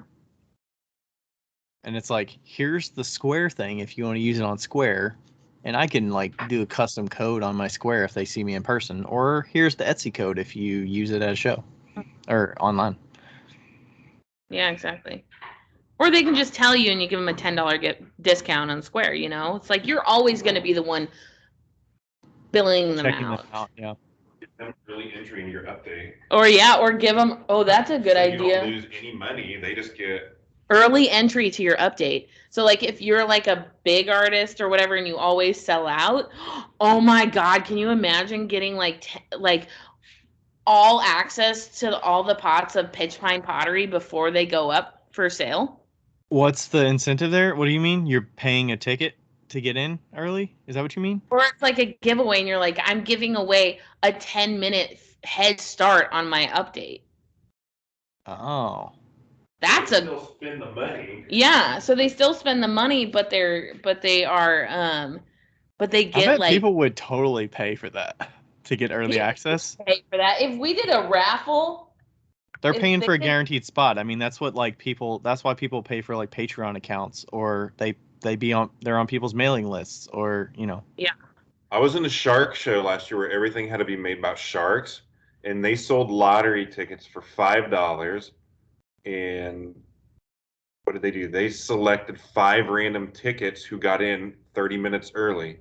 And it's like, here's the Square thing if you want to use it on Square. And I can like do a custom code on my Square if they see me in person. Or here's the Etsy code if you use it at a show or online. Yeah, exactly. Or they can just tell you and you give them a $10 discount on Square, you know? It's like you're always going to be the one billing them Checking out. them out, yeah. Get them early entry in your update. Or give them, oh, that's a good So idea. You don't lose any money. They just get Early entry to your update. So like if you're like a big artist or whatever and you always sell out, oh my God, can you imagine getting like all access to all the pots of pitch pine pottery before they go up for sale? What's the incentive there? What do you mean? You're paying a ticket to get in early? Is that what you mean? Or it's like a giveaway and you're like, I'm giving away a 10-minute head start on my update. Oh. That's they a still spend the money. yeah. So they still spend the money, but they get I bet like people would totally pay for that to get early people access. pay for that. If we did a raffle, They're if paying they for a did- guaranteed spot. I mean, that's what like people. That's why people pay for like Patreon accounts, or they're on people's mailing lists, or you know. I was in a shark show last year where everything had to be made about sharks, and they sold lottery tickets for $5. And what did they do? They selected 5 random tickets who got in 30 minutes early,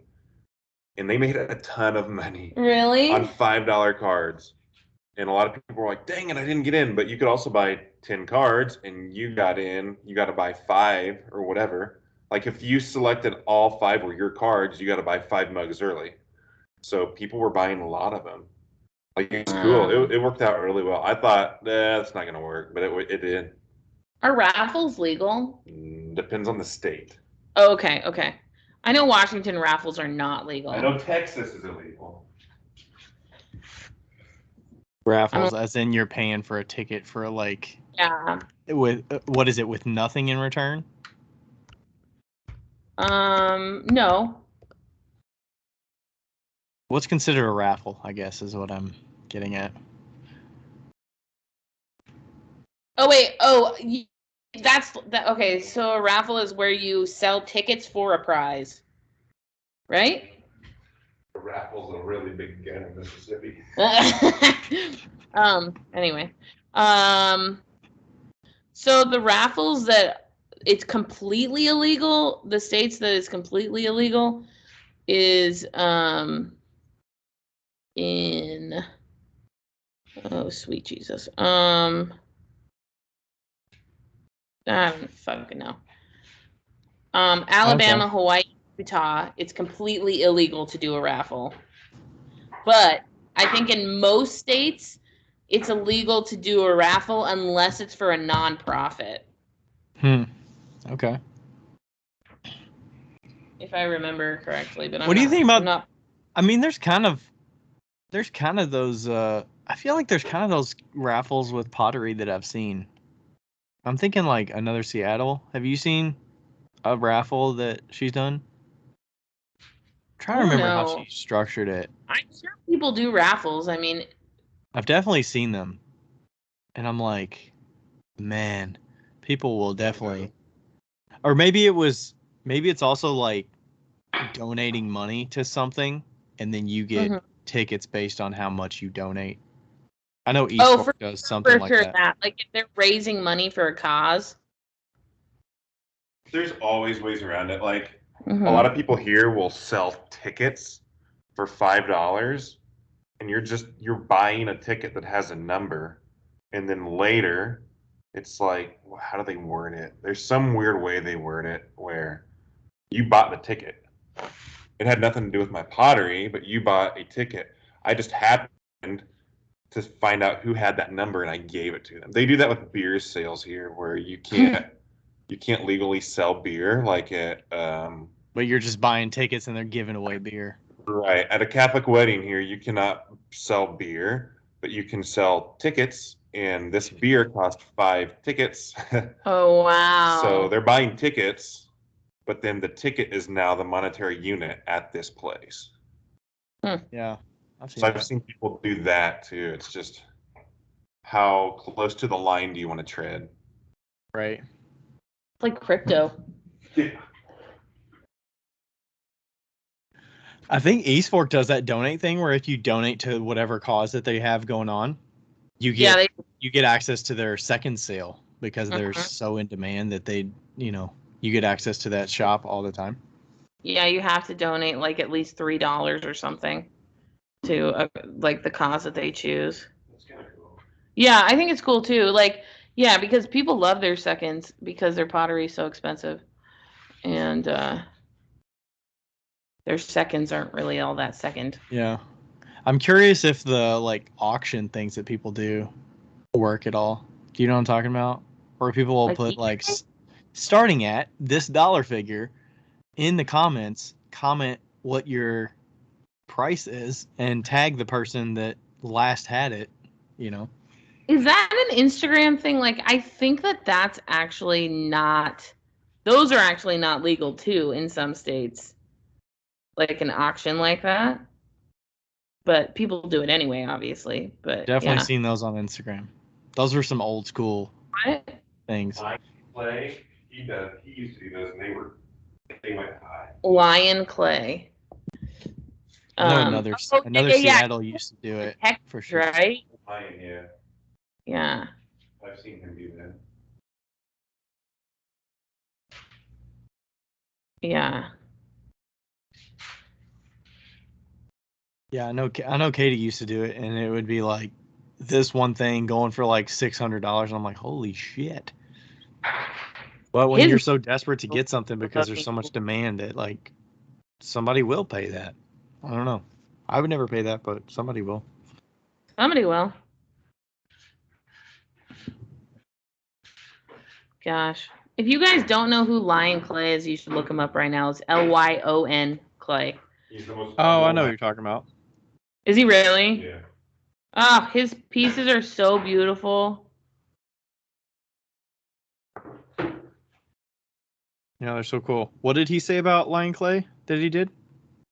and they made a ton of money really? on $5 cards. And a lot of people were like, dang it, I didn't get in. But you could also buy 10 cards and you got in. You got to buy 5 or whatever. Like if you selected all 5 were your cards, you got to buy 5 mugs early. So people were buying a lot of them. Like it's cool. It worked out really well. I thought, that's not going to work, but it did. Are raffles legal? Depends on the state. Oh, okay. I know Washington raffles are not legal. I know Texas is illegal. Raffles, as in you're paying for a ticket for like Yeah. with what is it with nothing in return? No. What's considered a raffle? I guess is what I'm getting at. Oh wait. Oh, that's that. Okay, so a raffle is where you sell tickets for a prize, right? A raffle's a really big gun in Mississippi. Anyway. So the raffles that it's completely illegal, the states that it's completely illegal is in oh sweet Jesus. I don't fucking know. Alabama, Okay. Hawaii, Utah, it's completely illegal to do a raffle. But I think in most states, it's illegal to do a raffle unless it's for a nonprofit. Okay. If I remember correctly, but What do you think about? I'm not. I mean, there's kind of those. I feel like there's kind of those raffles with pottery that I've seen. I'm thinking like Another Seattle. Have you seen a raffle that she's done? I'm trying to remember how she structured it. I'm sure people do raffles. I mean, I've definitely seen them, and I'm like, man, people will definitely. Or maybe it's also like donating money to something, and then you get tickets based on how much you donate. I know eSport does something like that. Like if they're raising money for a cause. There's always ways around it. Like A lot of people here will sell tickets for $5, and you're buying a ticket that has a number, and then later it's like, how do they word it? There's some weird way they word it where you bought the ticket. It had nothing to do with my pottery, but you bought a ticket. I just happened to find out who had that number and I gave it to them. They do that with beer sales here where you can't legally sell beer like at But you're just buying tickets and they're giving away beer. right. At a Catholic wedding here, you cannot sell beer, but you can sell tickets, and this beer cost 5 tickets. Oh, wow. So they're buying tickets, but then the ticket is now the monetary unit at this place. Yeah. I've seen people do that too. It's just how close to the line do you want to tread? Right. It's like crypto. Yeah. I think East Fork does that donate thing where if you donate to whatever cause that they have going on, you get access to their second sale because they're so in demand that you get access to that shop all the time. Yeah, you have to donate like at least $3 or something to like the cause that they choose. That's kind of cool. Yeah, I think it's cool too. Like, yeah, because people love their seconds because their pottery is so expensive, and their seconds aren't really all that second. Yeah. I'm curious if the like auction things that people do work at all. Do you know what I'm talking about? Where people will put like starting at this dollar figure in the comments, comment what your price is and tag the person that last had it, Is that an Instagram thing? Like, I think that's actually not, those are actually not legal too in some states. Like an auction like that. But people do it anyway, obviously. But definitely seen those on Instagram. Those were some old school things. Clay, he used to do those, and they went high. Lion Clay. I know another Seattle used to do it for sure. Right? Lion, yeah. Yeah. I've seen him do that. Yeah. Yeah, I know Katie used to do it, and it would be like this one thing going for like $600, and I'm like, holy shit. But when you're so desperate to get something because there's so much demand that like somebody will pay that. I don't know. I would never pay that, but somebody will. Somebody will. Gosh. If you guys don't know who Lion Clay is, you should look him up right now. It's Lyon Clay. Oh, I know what you're talking about. Is he really? Yeah. Oh, his pieces are so beautiful. Yeah, they're so cool. What did he say about Lion Clay that he did?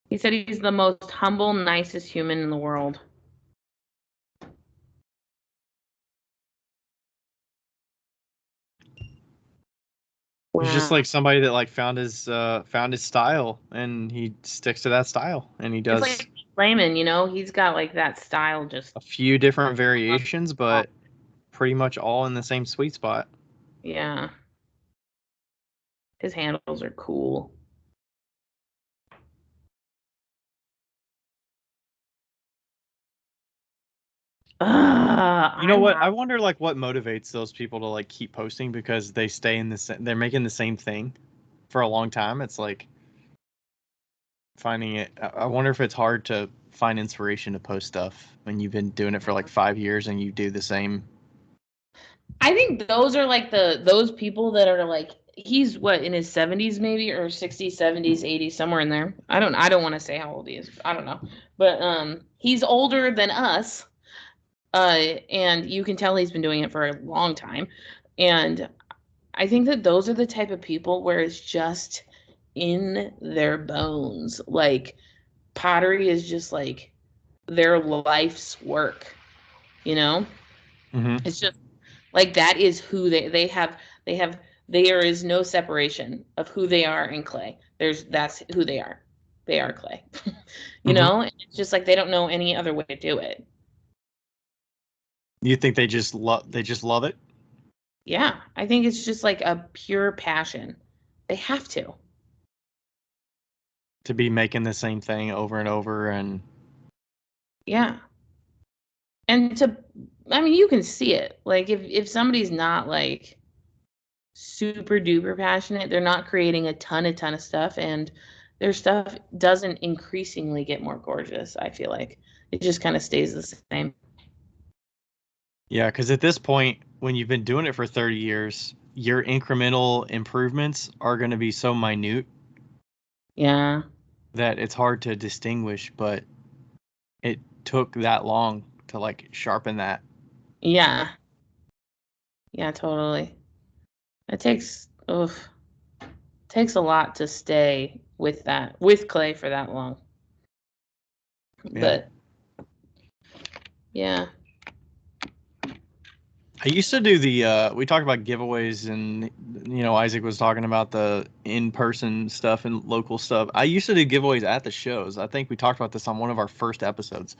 He said he's the most humble, nicest human in the world. He's just like somebody that like found his style and he sticks to that style and he does. It's like Layman, he's got like that style, just a few different variations, but pretty much all in the same sweet spot. Yeah. His handles are cool. You know what? I wonder like what motivates those people to like keep posting because they stay in they're making the same thing for a long time. It's like finding it. I wonder if it's hard to find inspiration to post stuff when you've been doing it for like 5 years and you do the same. I think those are like those people that are like, he's what, in his 70s maybe, or 60s, 70s, 80s, somewhere in there. I don't want to say how old he is. I don't know. But he's older than us. And you can tell he's been doing it for a long time. And I think that those are the type of people where it's just in their bones. Like, pottery is just like their life's work, Mm-hmm. It's just like that is who there is no separation of who they are in clay. That's who they are. They are clay. And it's just like they don't know any other way to do it. You think they just love it? Yeah, I think it's just like a pure passion. They have to. To be making the same thing over and over and Yeah. And I mean, you can see it. Like if somebody's not like super duper passionate, they're not creating a ton of stuff, and their stuff doesn't increasingly get more gorgeous. I feel like it just kind of stays the same. yeah, because at this point, when you've been doing it for 30 years, your incremental improvements are going to be so minute Yeah. that it's hard to distinguish, but it took that long to like sharpen that. Yeah. Yeah, totally. It takes a lot to stay with clay for that long. Yeah. But yeah. I used to do we talked about giveaways, and Isaac was talking about the in-person stuff and local stuff. I used to do giveaways at the shows. I think we talked about this on one of our first episodes.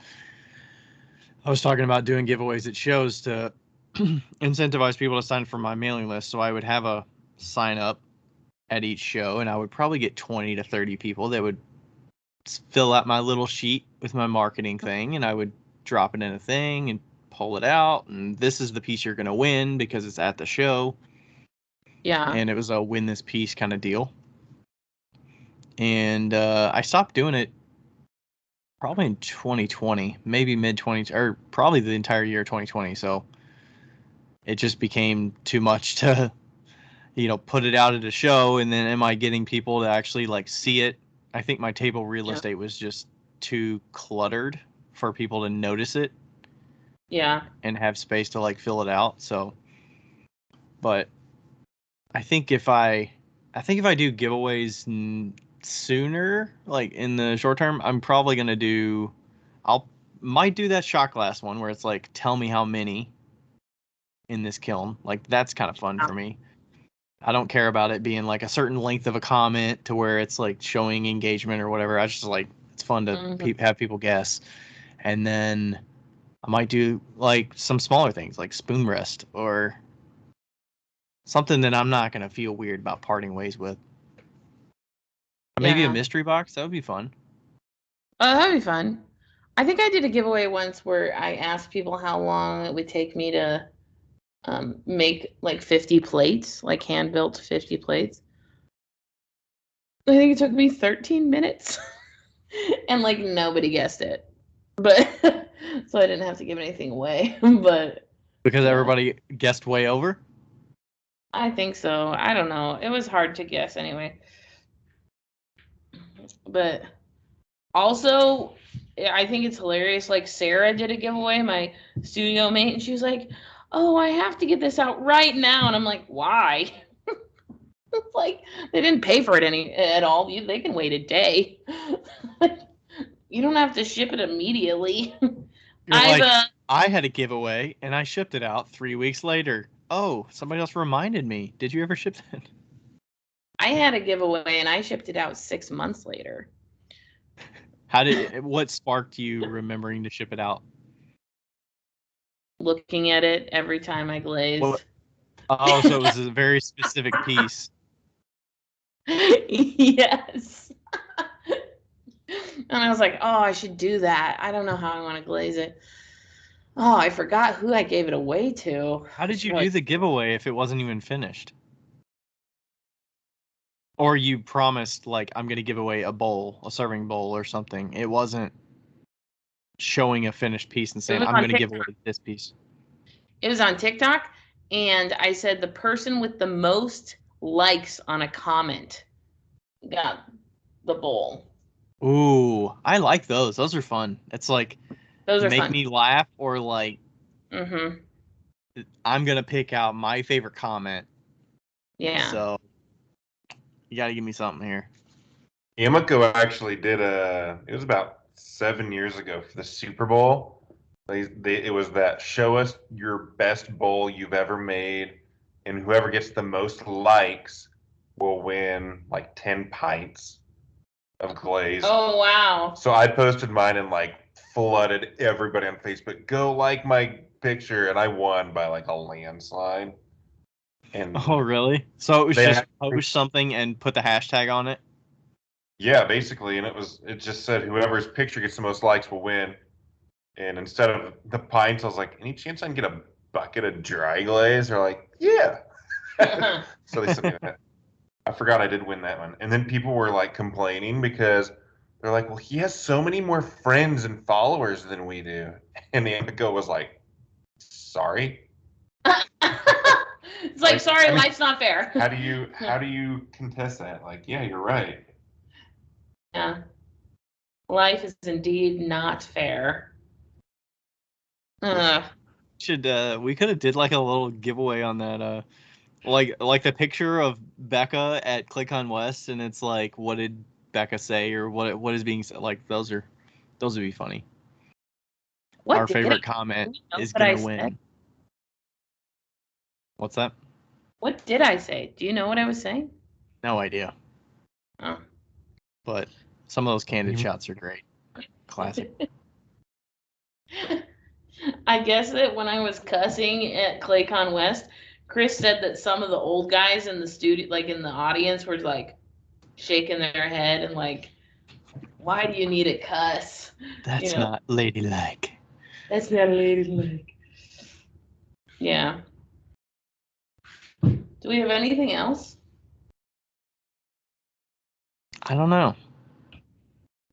I was talking about doing giveaways at shows to incentivize people to sign up for my mailing list. So I would have a sign up at each show, and I would probably get 20 to 30 people that would fill out my little sheet with my marketing thing, and I would drop it in a thing and pull it out, and this is the piece you're going to win because it's at the show. Yeah. And it was a win this piece kind of deal. And I stopped doing it probably in 2020, maybe mid 20, or probably the entire year 2020. So it just became too much to put it out at a show, and then am I getting people to actually like see it? I think my table real estate was just too cluttered for people to notice it. Yeah. And have space to like fill it out. So, but I think if I do giveaways sooner, like in the short term, I'm probably gonna might do that shot glass one where it's like, tell me how many in this kiln. Like that's kind of fun for me. I don't care about it being like a certain length of a comment to where it's like showing engagement or whatever. I just like, it's fun to have people guess. And then I might do like some smaller things like spoon rest or something that I'm not going to feel weird about parting ways with. Maybe a mystery box. That would be fun. Oh, that'd be fun. I think I did a giveaway once where I asked people how long it would take me to make like 50 plates, like hand-built 50 plates. I think it took me 13 minutes. And like nobody guessed it. But so I didn't have to give anything away. But because everybody guessed way over? I think so. I don't know. It was hard to guess anyway. But also, I think it's hilarious. Like Sarah did a giveaway, my studio mate, and she was like, "Oh, I have to get this out right now," and I'm like, "Why?" Like they didn't pay for it at all. They can wait a day. You don't have to ship it immediately. I had a giveaway and I shipped it out 3 weeks later. Oh, somebody else reminded me. Did you ever ship that? I had a giveaway and I shipped it out 6 months later. What sparked you remembering to ship it out? Looking at it every time I glazed. Oh, so it was a very specific piece. Yes. And I was like, oh, I should do that. I don't know how I want to glaze it. Oh, I forgot who I gave it away to. How did you do the giveaway if it wasn't even finished? Or you promised, like, I'm going to give away a serving bowl or something. It wasn't showing a finished piece and saying, I'm going to give away this piece. It was on TikTok, and I said the person with the most likes on a comment got the bowl. Ooh, I like those. Those are fun. It's like, those are make fun. me laugh, or like, I'm going to pick out my favorite comment. Yeah. So you got to give me something here. Yamako actually did it was about 7 years ago for the Super Bowl. It was that show us your best bowl you've ever made, and whoever gets the most likes will win like 10 pints of glaze. Oh, wow. So I posted mine and like flooded everybody on Facebook. Go like my picture, and I won by like a landslide. And oh, really? So it was just post something and put the hashtag on it? Yeah, basically, and it just said whoever's picture gets the most likes will win. And instead of the pints, I was like, any chance I can get a bucket of dry glaze? They're like, yeah. So they sent me that. I forgot I did win that one. And then people were like complaining because they're like, well, he has so many more friends and followers than we do. And the echo was like, sorry. It's like, sorry, life's not fair. How do you contest that? Like, yeah, you're right. Yeah. Life is indeed not fair. We could have did like a little giveaway on that like the picture of Becca at Click on West, and it's like, what did Becca say, or what is being said? Like those would be funny. Our favorite comment is gonna win. What's that? What did I say? Do you know what I was saying? No idea. Oh. But some of those candid shots are great. Classic. I guess that when I was cussing at ClayCon West, Chris said that some of the old guys in the studio, like in the audience, were like shaking their head and like, why do you need a cuss? That's not ladylike. That's not ladylike. Yeah. Do we have anything else? I don't know.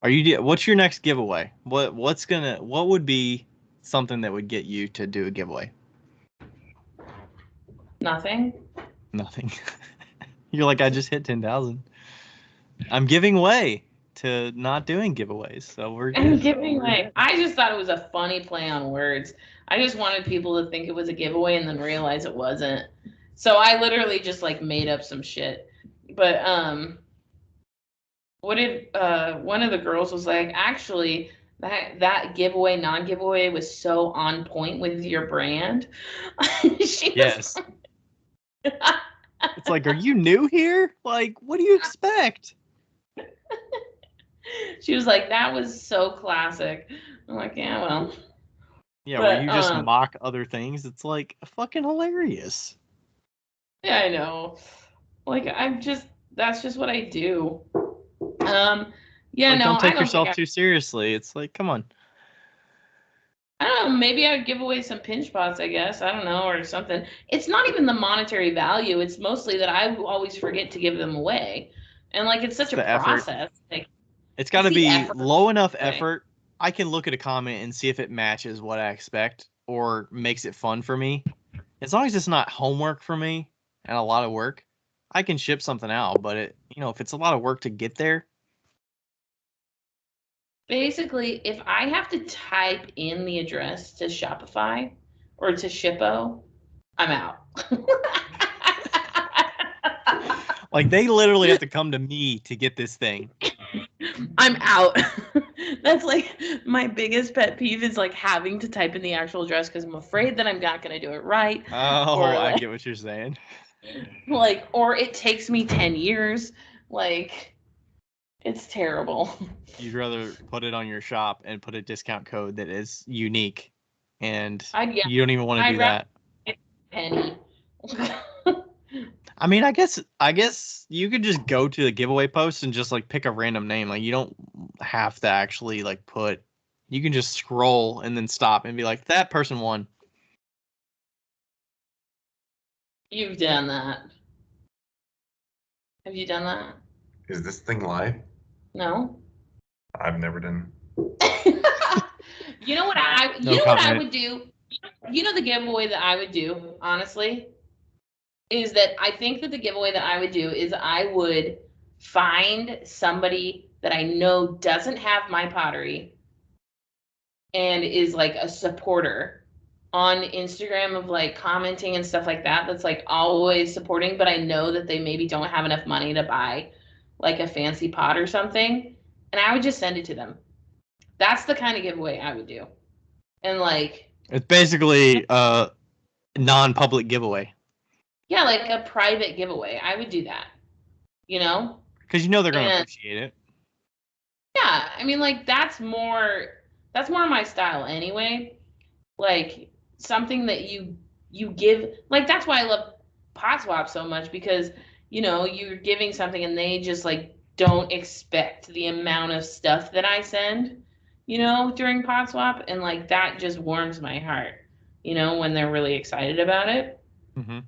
What's your next giveaway? What would be something that would get you to do a giveaway? Nothing. You're like, I just hit 10,000. I'm giving way to not doing giveaways, so we're good. I'm giving way. I just thought it was a funny play on words. I just wanted people to think it was a giveaway and then realize it wasn't. So I literally just like made up some shit. But what did one of the girls was like, actually that giveaway, non-giveaway was so on point with your brand. Yes. It's like, are you new here? Like, what do you expect? She was like, that was so classic. I'm like, yeah, well. Yeah, where you just mock other things. It's like fucking hilarious. Yeah, I know. Like, that's just what I do. Yeah, like, no, don't take yourself too seriously. It's like, come on. I don't know. Maybe I'd give away some pinch pots, I guess. I don't know, or something. It's not even the monetary value. It's mostly that I always forget to give them away. And like, it's such a process. Like, it's got to be low enough effort. I can look at a comment and see if it matches what I expect or makes it fun for me. As long as it's not homework for me and a lot of work, I can ship something out. But if it's a lot of work to get there. Basically, if I have to type in the address to Shopify or to Shippo, I'm out. Like, they literally have to come to me to get this thing. I'm out. That's like my biggest pet peeve is like having to type in the actual address because I'm afraid that I'm not going to do it right. Oh, I get what you're saying. Like, or it takes me 10 years. Like, it's terrible. You'd rather put it on your shop and put a discount code that is unique, and you don't even want to do that. Penny. I mean, I guess you could just go to the giveaway post and just like pick a random name. Like, you don't have to actually like put. You can just scroll and then stop and be like, that person won. You've done that. Have you done that? Is this thing live? No. I've never done. You know what I would do? You know the giveaway that I would do, honestly, is that I think that the giveaway that I would do is I would find somebody that I know doesn't have my pottery and is like a supporter on Instagram of like commenting and stuff like that. That's like always supporting, but I know that they maybe don't have enough money to buy like a fancy pot or something. And I would just send it to them. That's the kind of giveaway I would do. And like, it's basically a non-public giveaway. Yeah, like a private giveaway. I would do that. Because they're going to appreciate it. Yeah, I mean, like that's more my style anyway. Like something that you give, like that's why I love pot swap so much, because you're giving something and they just like don't expect the amount of stuff that I send, during Pot Swap, and like that just warms my heart, when they're really excited about it. Mm-hmm.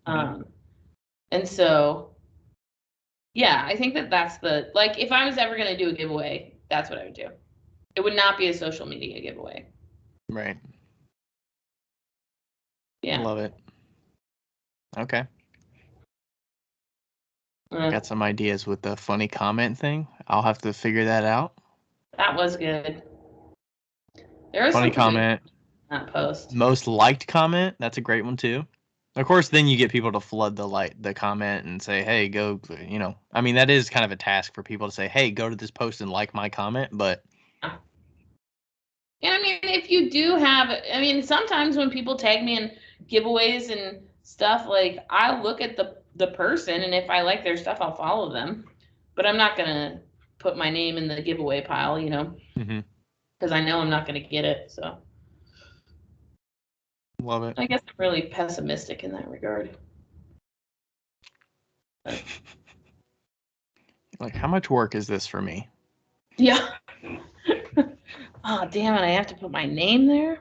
Um, and so, yeah, I think that that's like, if I was ever going to do a giveaway, that's what I would do. It would not be a social media giveaway. Right. Yeah. Love it. Okay. Got some ideas with the funny comment thing. I'll have to figure that out. That was good. There was Funny something comment. in that post. Most liked comment. That's a great one too. Of course, then you get people to flood the comment and say, "Hey, go." I mean, that is kind of a task for people to say, "Hey, go to this post and like my comment." But yeah, I mean, if you do have, sometimes when people tag me in giveaways and stuff, like I look at the person, and if I like their stuff, I'll follow them. But I'm not gonna put my name in the giveaway pile, because I know I'm not gonna get it. So love it. I guess I'm really pessimistic in that regard. Like, how much work is this for me? Yeah. Oh, damn it! I have to put my name there,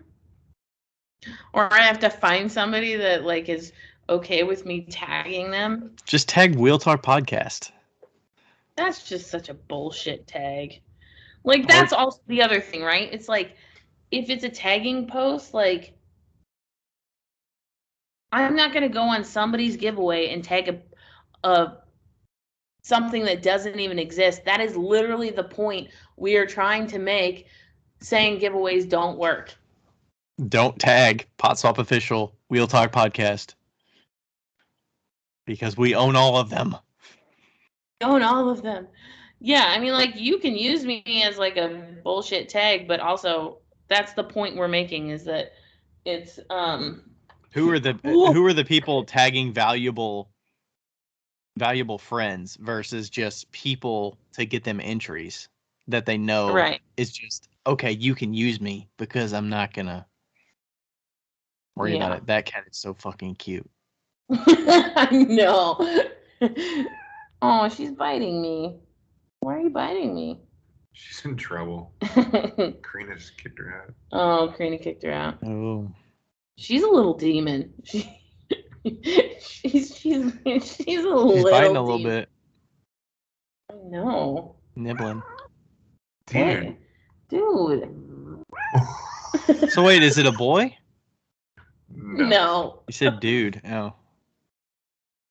or I have to find somebody that like is okay with me tagging them. Just tag Wheel Talk Podcast. That's just such a bullshit tag. Like, that's also the other thing, right? It's like, if it's a tagging post, like, I'm not going to go on somebody's giveaway and tag a something that doesn't even exist. That is literally the point we are trying to make, saying giveaways don't work. Don't tag Pot Swap Official Wheel Talk Podcast. Because we own all of them. Own all of them. Yeah, I mean, like, you can use me as like a bullshit tag, but also that's the point we're making, is that it's who are the people tagging valuable friends versus just people to get them entries that they know right. is just, okay, you can use me because I'm not gonna worry about it. That cat is so fucking cute. I know. Oh, she's biting me. Why are you biting me? She's in trouble. Karina just kicked her out. Oh, Karina kicked her out. Oh. She's a little demon. She's a little biting a demon. little bit. I know. Nibbling. Hey, dude. So wait, is it a boy? No. You said dude. Oh.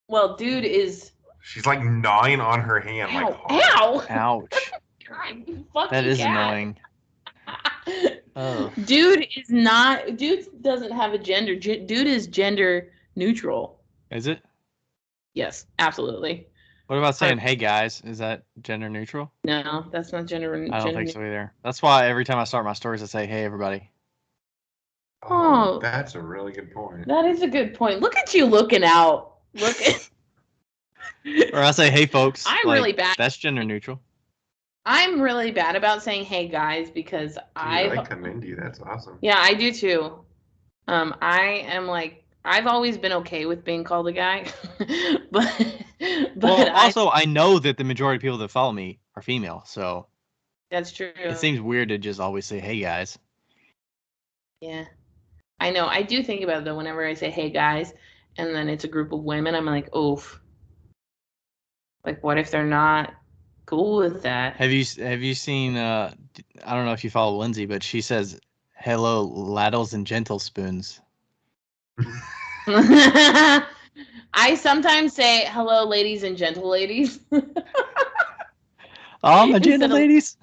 Well, dude is. She's like gnawing on her hand. Ow! Like, ow! Ouch. God, you fucking That is cat. annoying. Oh. Dude is not. Dude doesn't have a gender. Dude is gender neutral. Is it? Yes, absolutely. What about saying, "Hey guys"? Is that gender neutral? No, that's not gender. I don't think so either. That's why every time I start my stories, I say, "Hey everybody." Oh, that's a really good point. That is a good point. Look at you looking out. Look at. Or I say, "Hey folks." I'm really bad. That's gender neutral. I'm really bad about saying "Hey guys" because I commend you. That's awesome. Yeah, I do too. I am like, I've always been okay with being called a guy, but also I know that the majority of people that follow me are female, so that's true. It seems weird to just always say, "Hey guys." Yeah, I know. I do think about it though. Whenever I say "Hey guys," and then it's a group of women, I'm like, oof. Like, what if they're not cool with that? Have you seen? I don't know if you follow Lindsay, but she says, "Hello, ladles and gentle spoons." I sometimes say, "Hello, ladies and gentle ladies." Oh, my gentle ladies.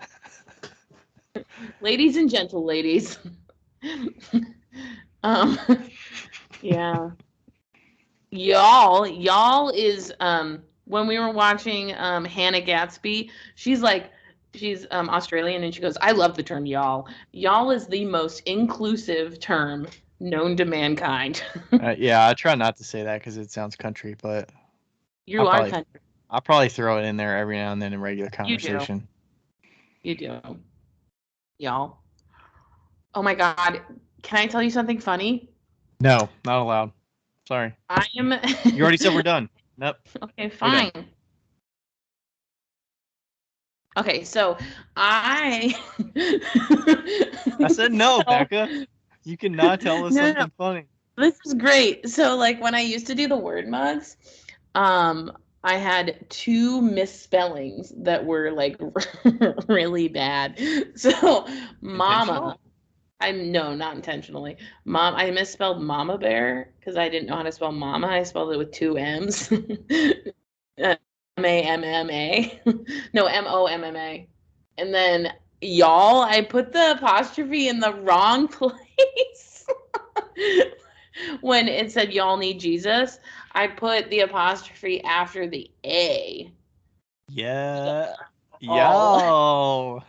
Ladies and gentle ladies. Yeah. Y'all is when we were watching Hannah Gatsby, she's Australian, and she goes, "I love the term y'all. Y'all is the most inclusive term known to mankind." Yeah, I try not to say that because it sounds country, but you are country. I'll probably throw it in there every now and then in regular conversation. You do. Y'all. Oh my God. Can I tell you something funny? No, not allowed. Sorry. You already said we're done. Nope. Okay, fine. Okay, so I said no, so, Becca. You cannot tell us no, something funny. this is great. So like when I used to do the word mugs, um, I had 2 misspellings that were like really bad. So mama, Intentional? no, not intentionally. I misspelled mama bear because I didn't know how to spell mama. I spelled it with 2 M's. M-A-M-M-A. No, M-O-M-M-A. And then y'all, I put the apostrophe in the wrong place. When it said y'all need Jesus, I put the apostrophe after the A. Yeah. All.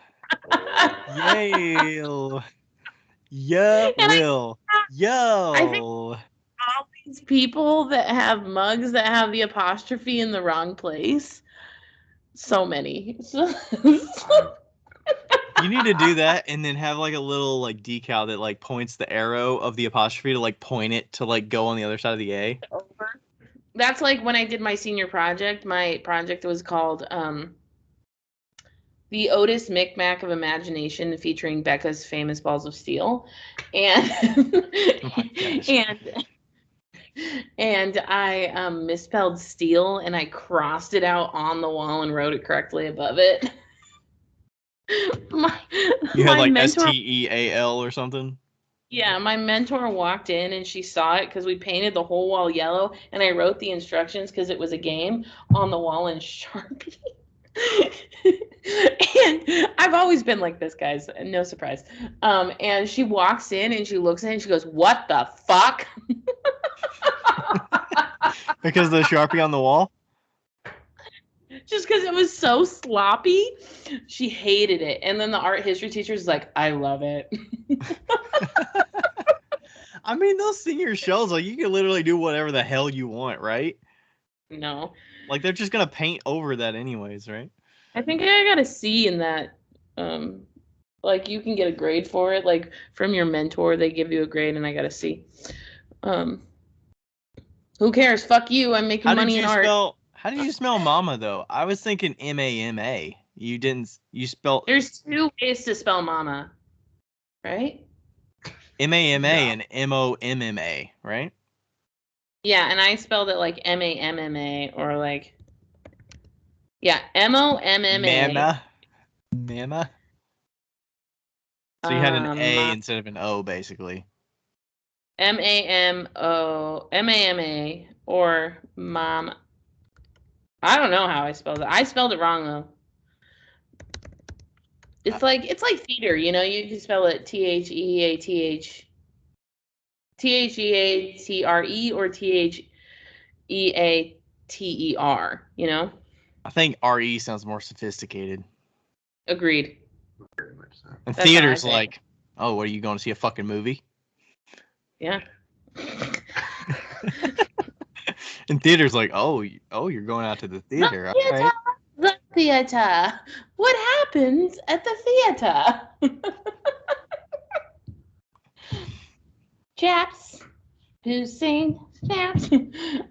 Yo. Yale. Yeah, And Will. I think Yo. all these people that have mugs that have the apostrophe in the wrong place, so many. You need to do that and then have like a little like decal that like points the arrow of the apostrophe to like point it to like go on the other side of the A. Over. That's like when I did my senior project. My project was called The Otis Micmac of Imagination, featuring Becca's famous balls of steel. And Oh my gosh. and and I misspelled steel and I crossed it out on the wall and wrote it correctly above it. my You had my like mentor STEAL or something? Yeah, my mentor walked in and she saw it because we painted the whole wall yellow, and I wrote the instructions because it was a game on the wall in Sharpie. And I've always been like this, guys. No surprise. And she walks in and she looks at it and she goes, "What the fuck?" Because of the Sharpie on the wall? Just because it was so sloppy, she hated it. And then the art history teacher was like, "I love it." I mean, those senior shows, like you can literally do whatever the hell you want, right? No, Like they're just gonna paint over that anyways, right? I think I got a C in that. Like you can get a grade for it. Like from your mentor, they give you a grade, and I got a C. Um, who cares? Fuck you. I'm making money in art. How did you smell mama though? I was thinking MAMA. You didn't you spelled There's 2 ways to spell mama, right? MAMA Yeah. and MOMMA, right? Yeah, and I spelled it like MAMMA or like MOMMA. Mama. Mama. So you had an A instead of an O basically. MAMA or mom. I don't know how I spelled it. I spelled it wrong though. It's like theater, you know. You can spell it THEATRE or THEATER. You know. I think RE sounds more sophisticated. Agreed. Very much so. And That's how I theater's say it. like, oh, what are you going to see a fucking movie? Yeah. And theater's like, oh, you're going out to the theater. All Theater. right. The theater. What happens at the theater? Chaps who sing snaps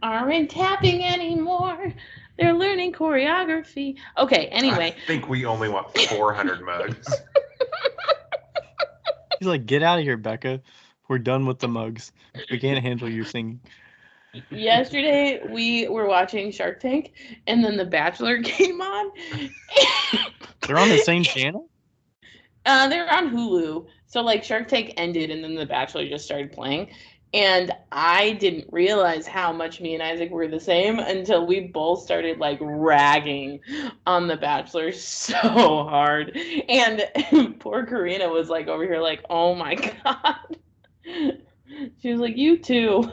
aren't tapping anymore. They're learning choreography. Okay, anyway. I think we only want 400 mugs. He's like, get out of here, Becca. We're done with the mugs. We can't handle your singing. Yesterday we were watching Shark Tank and then The Bachelor came on. They're on the same channel? They're on Hulu. So like Shark Tank ended and then The Bachelor just started playing. And I didn't realize how much me and Isaac were the same until we both started like ragging on The Bachelor so hard. And poor Karina was like over here like, "Oh my God." She was like, "You too."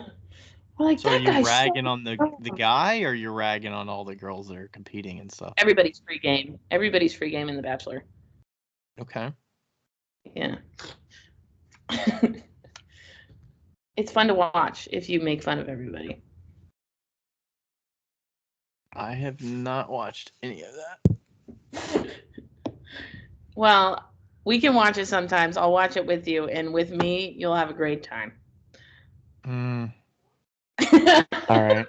We're like, So are "That you guy's ragging so on the guy or you're ragging on all the girls that are competing and stuff? Everybody's free game. Everybody's free game in The Bachelor." Okay. Yeah. It's fun to watch if you make fun of everybody. I have not watched any of that. Well, we can watch it sometimes. I'll watch it with you, and with me, you'll have a great time. All right.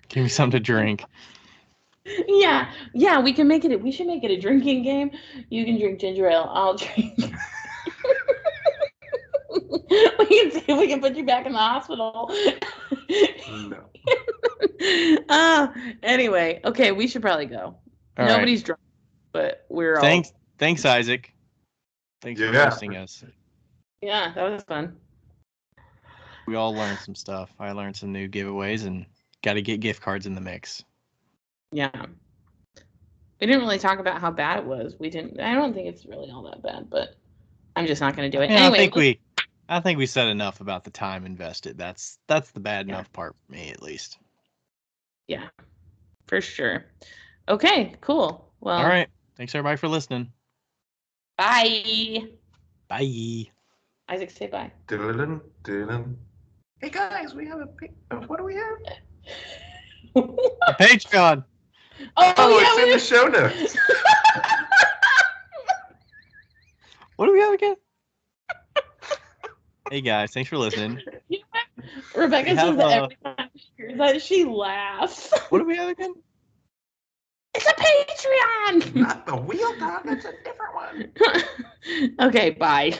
Give me something to drink. Yeah, we can make it. We should make it a drinking game. You can drink ginger ale. I'll drink. We can see if we can put you back in the hospital. No. Anyway, okay, we should probably go. All Nobody's right. drunk, but we're Thanks, Isaac. Thanks for Yeah. hosting us. Yeah, that was fun. We all learned some stuff. I learned some new giveaways and got to get gift cards in the mix. Yeah. We didn't really talk about how bad it was. We didn't. I don't think it's really all that bad, but I'm just not going to do it. Yeah, Anyway, I think we said enough about the time invested. That's the bad enough part for me, at least. Yeah, for sure. Okay, cool. Well, All right. Thanks everybody for listening. Bye. Bye. Isaac, say bye. Diddle-dun, diddle-dun. Hey guys, we have what do we have? A Patreon. Oh, it's in the show notes. What do we have again? Hey guys, thanks for listening. Rebecca says that every time she hears that, she laughs. What do we have again? It's a Patreon. Not the wheel dog. That's a different one. Okay, bye.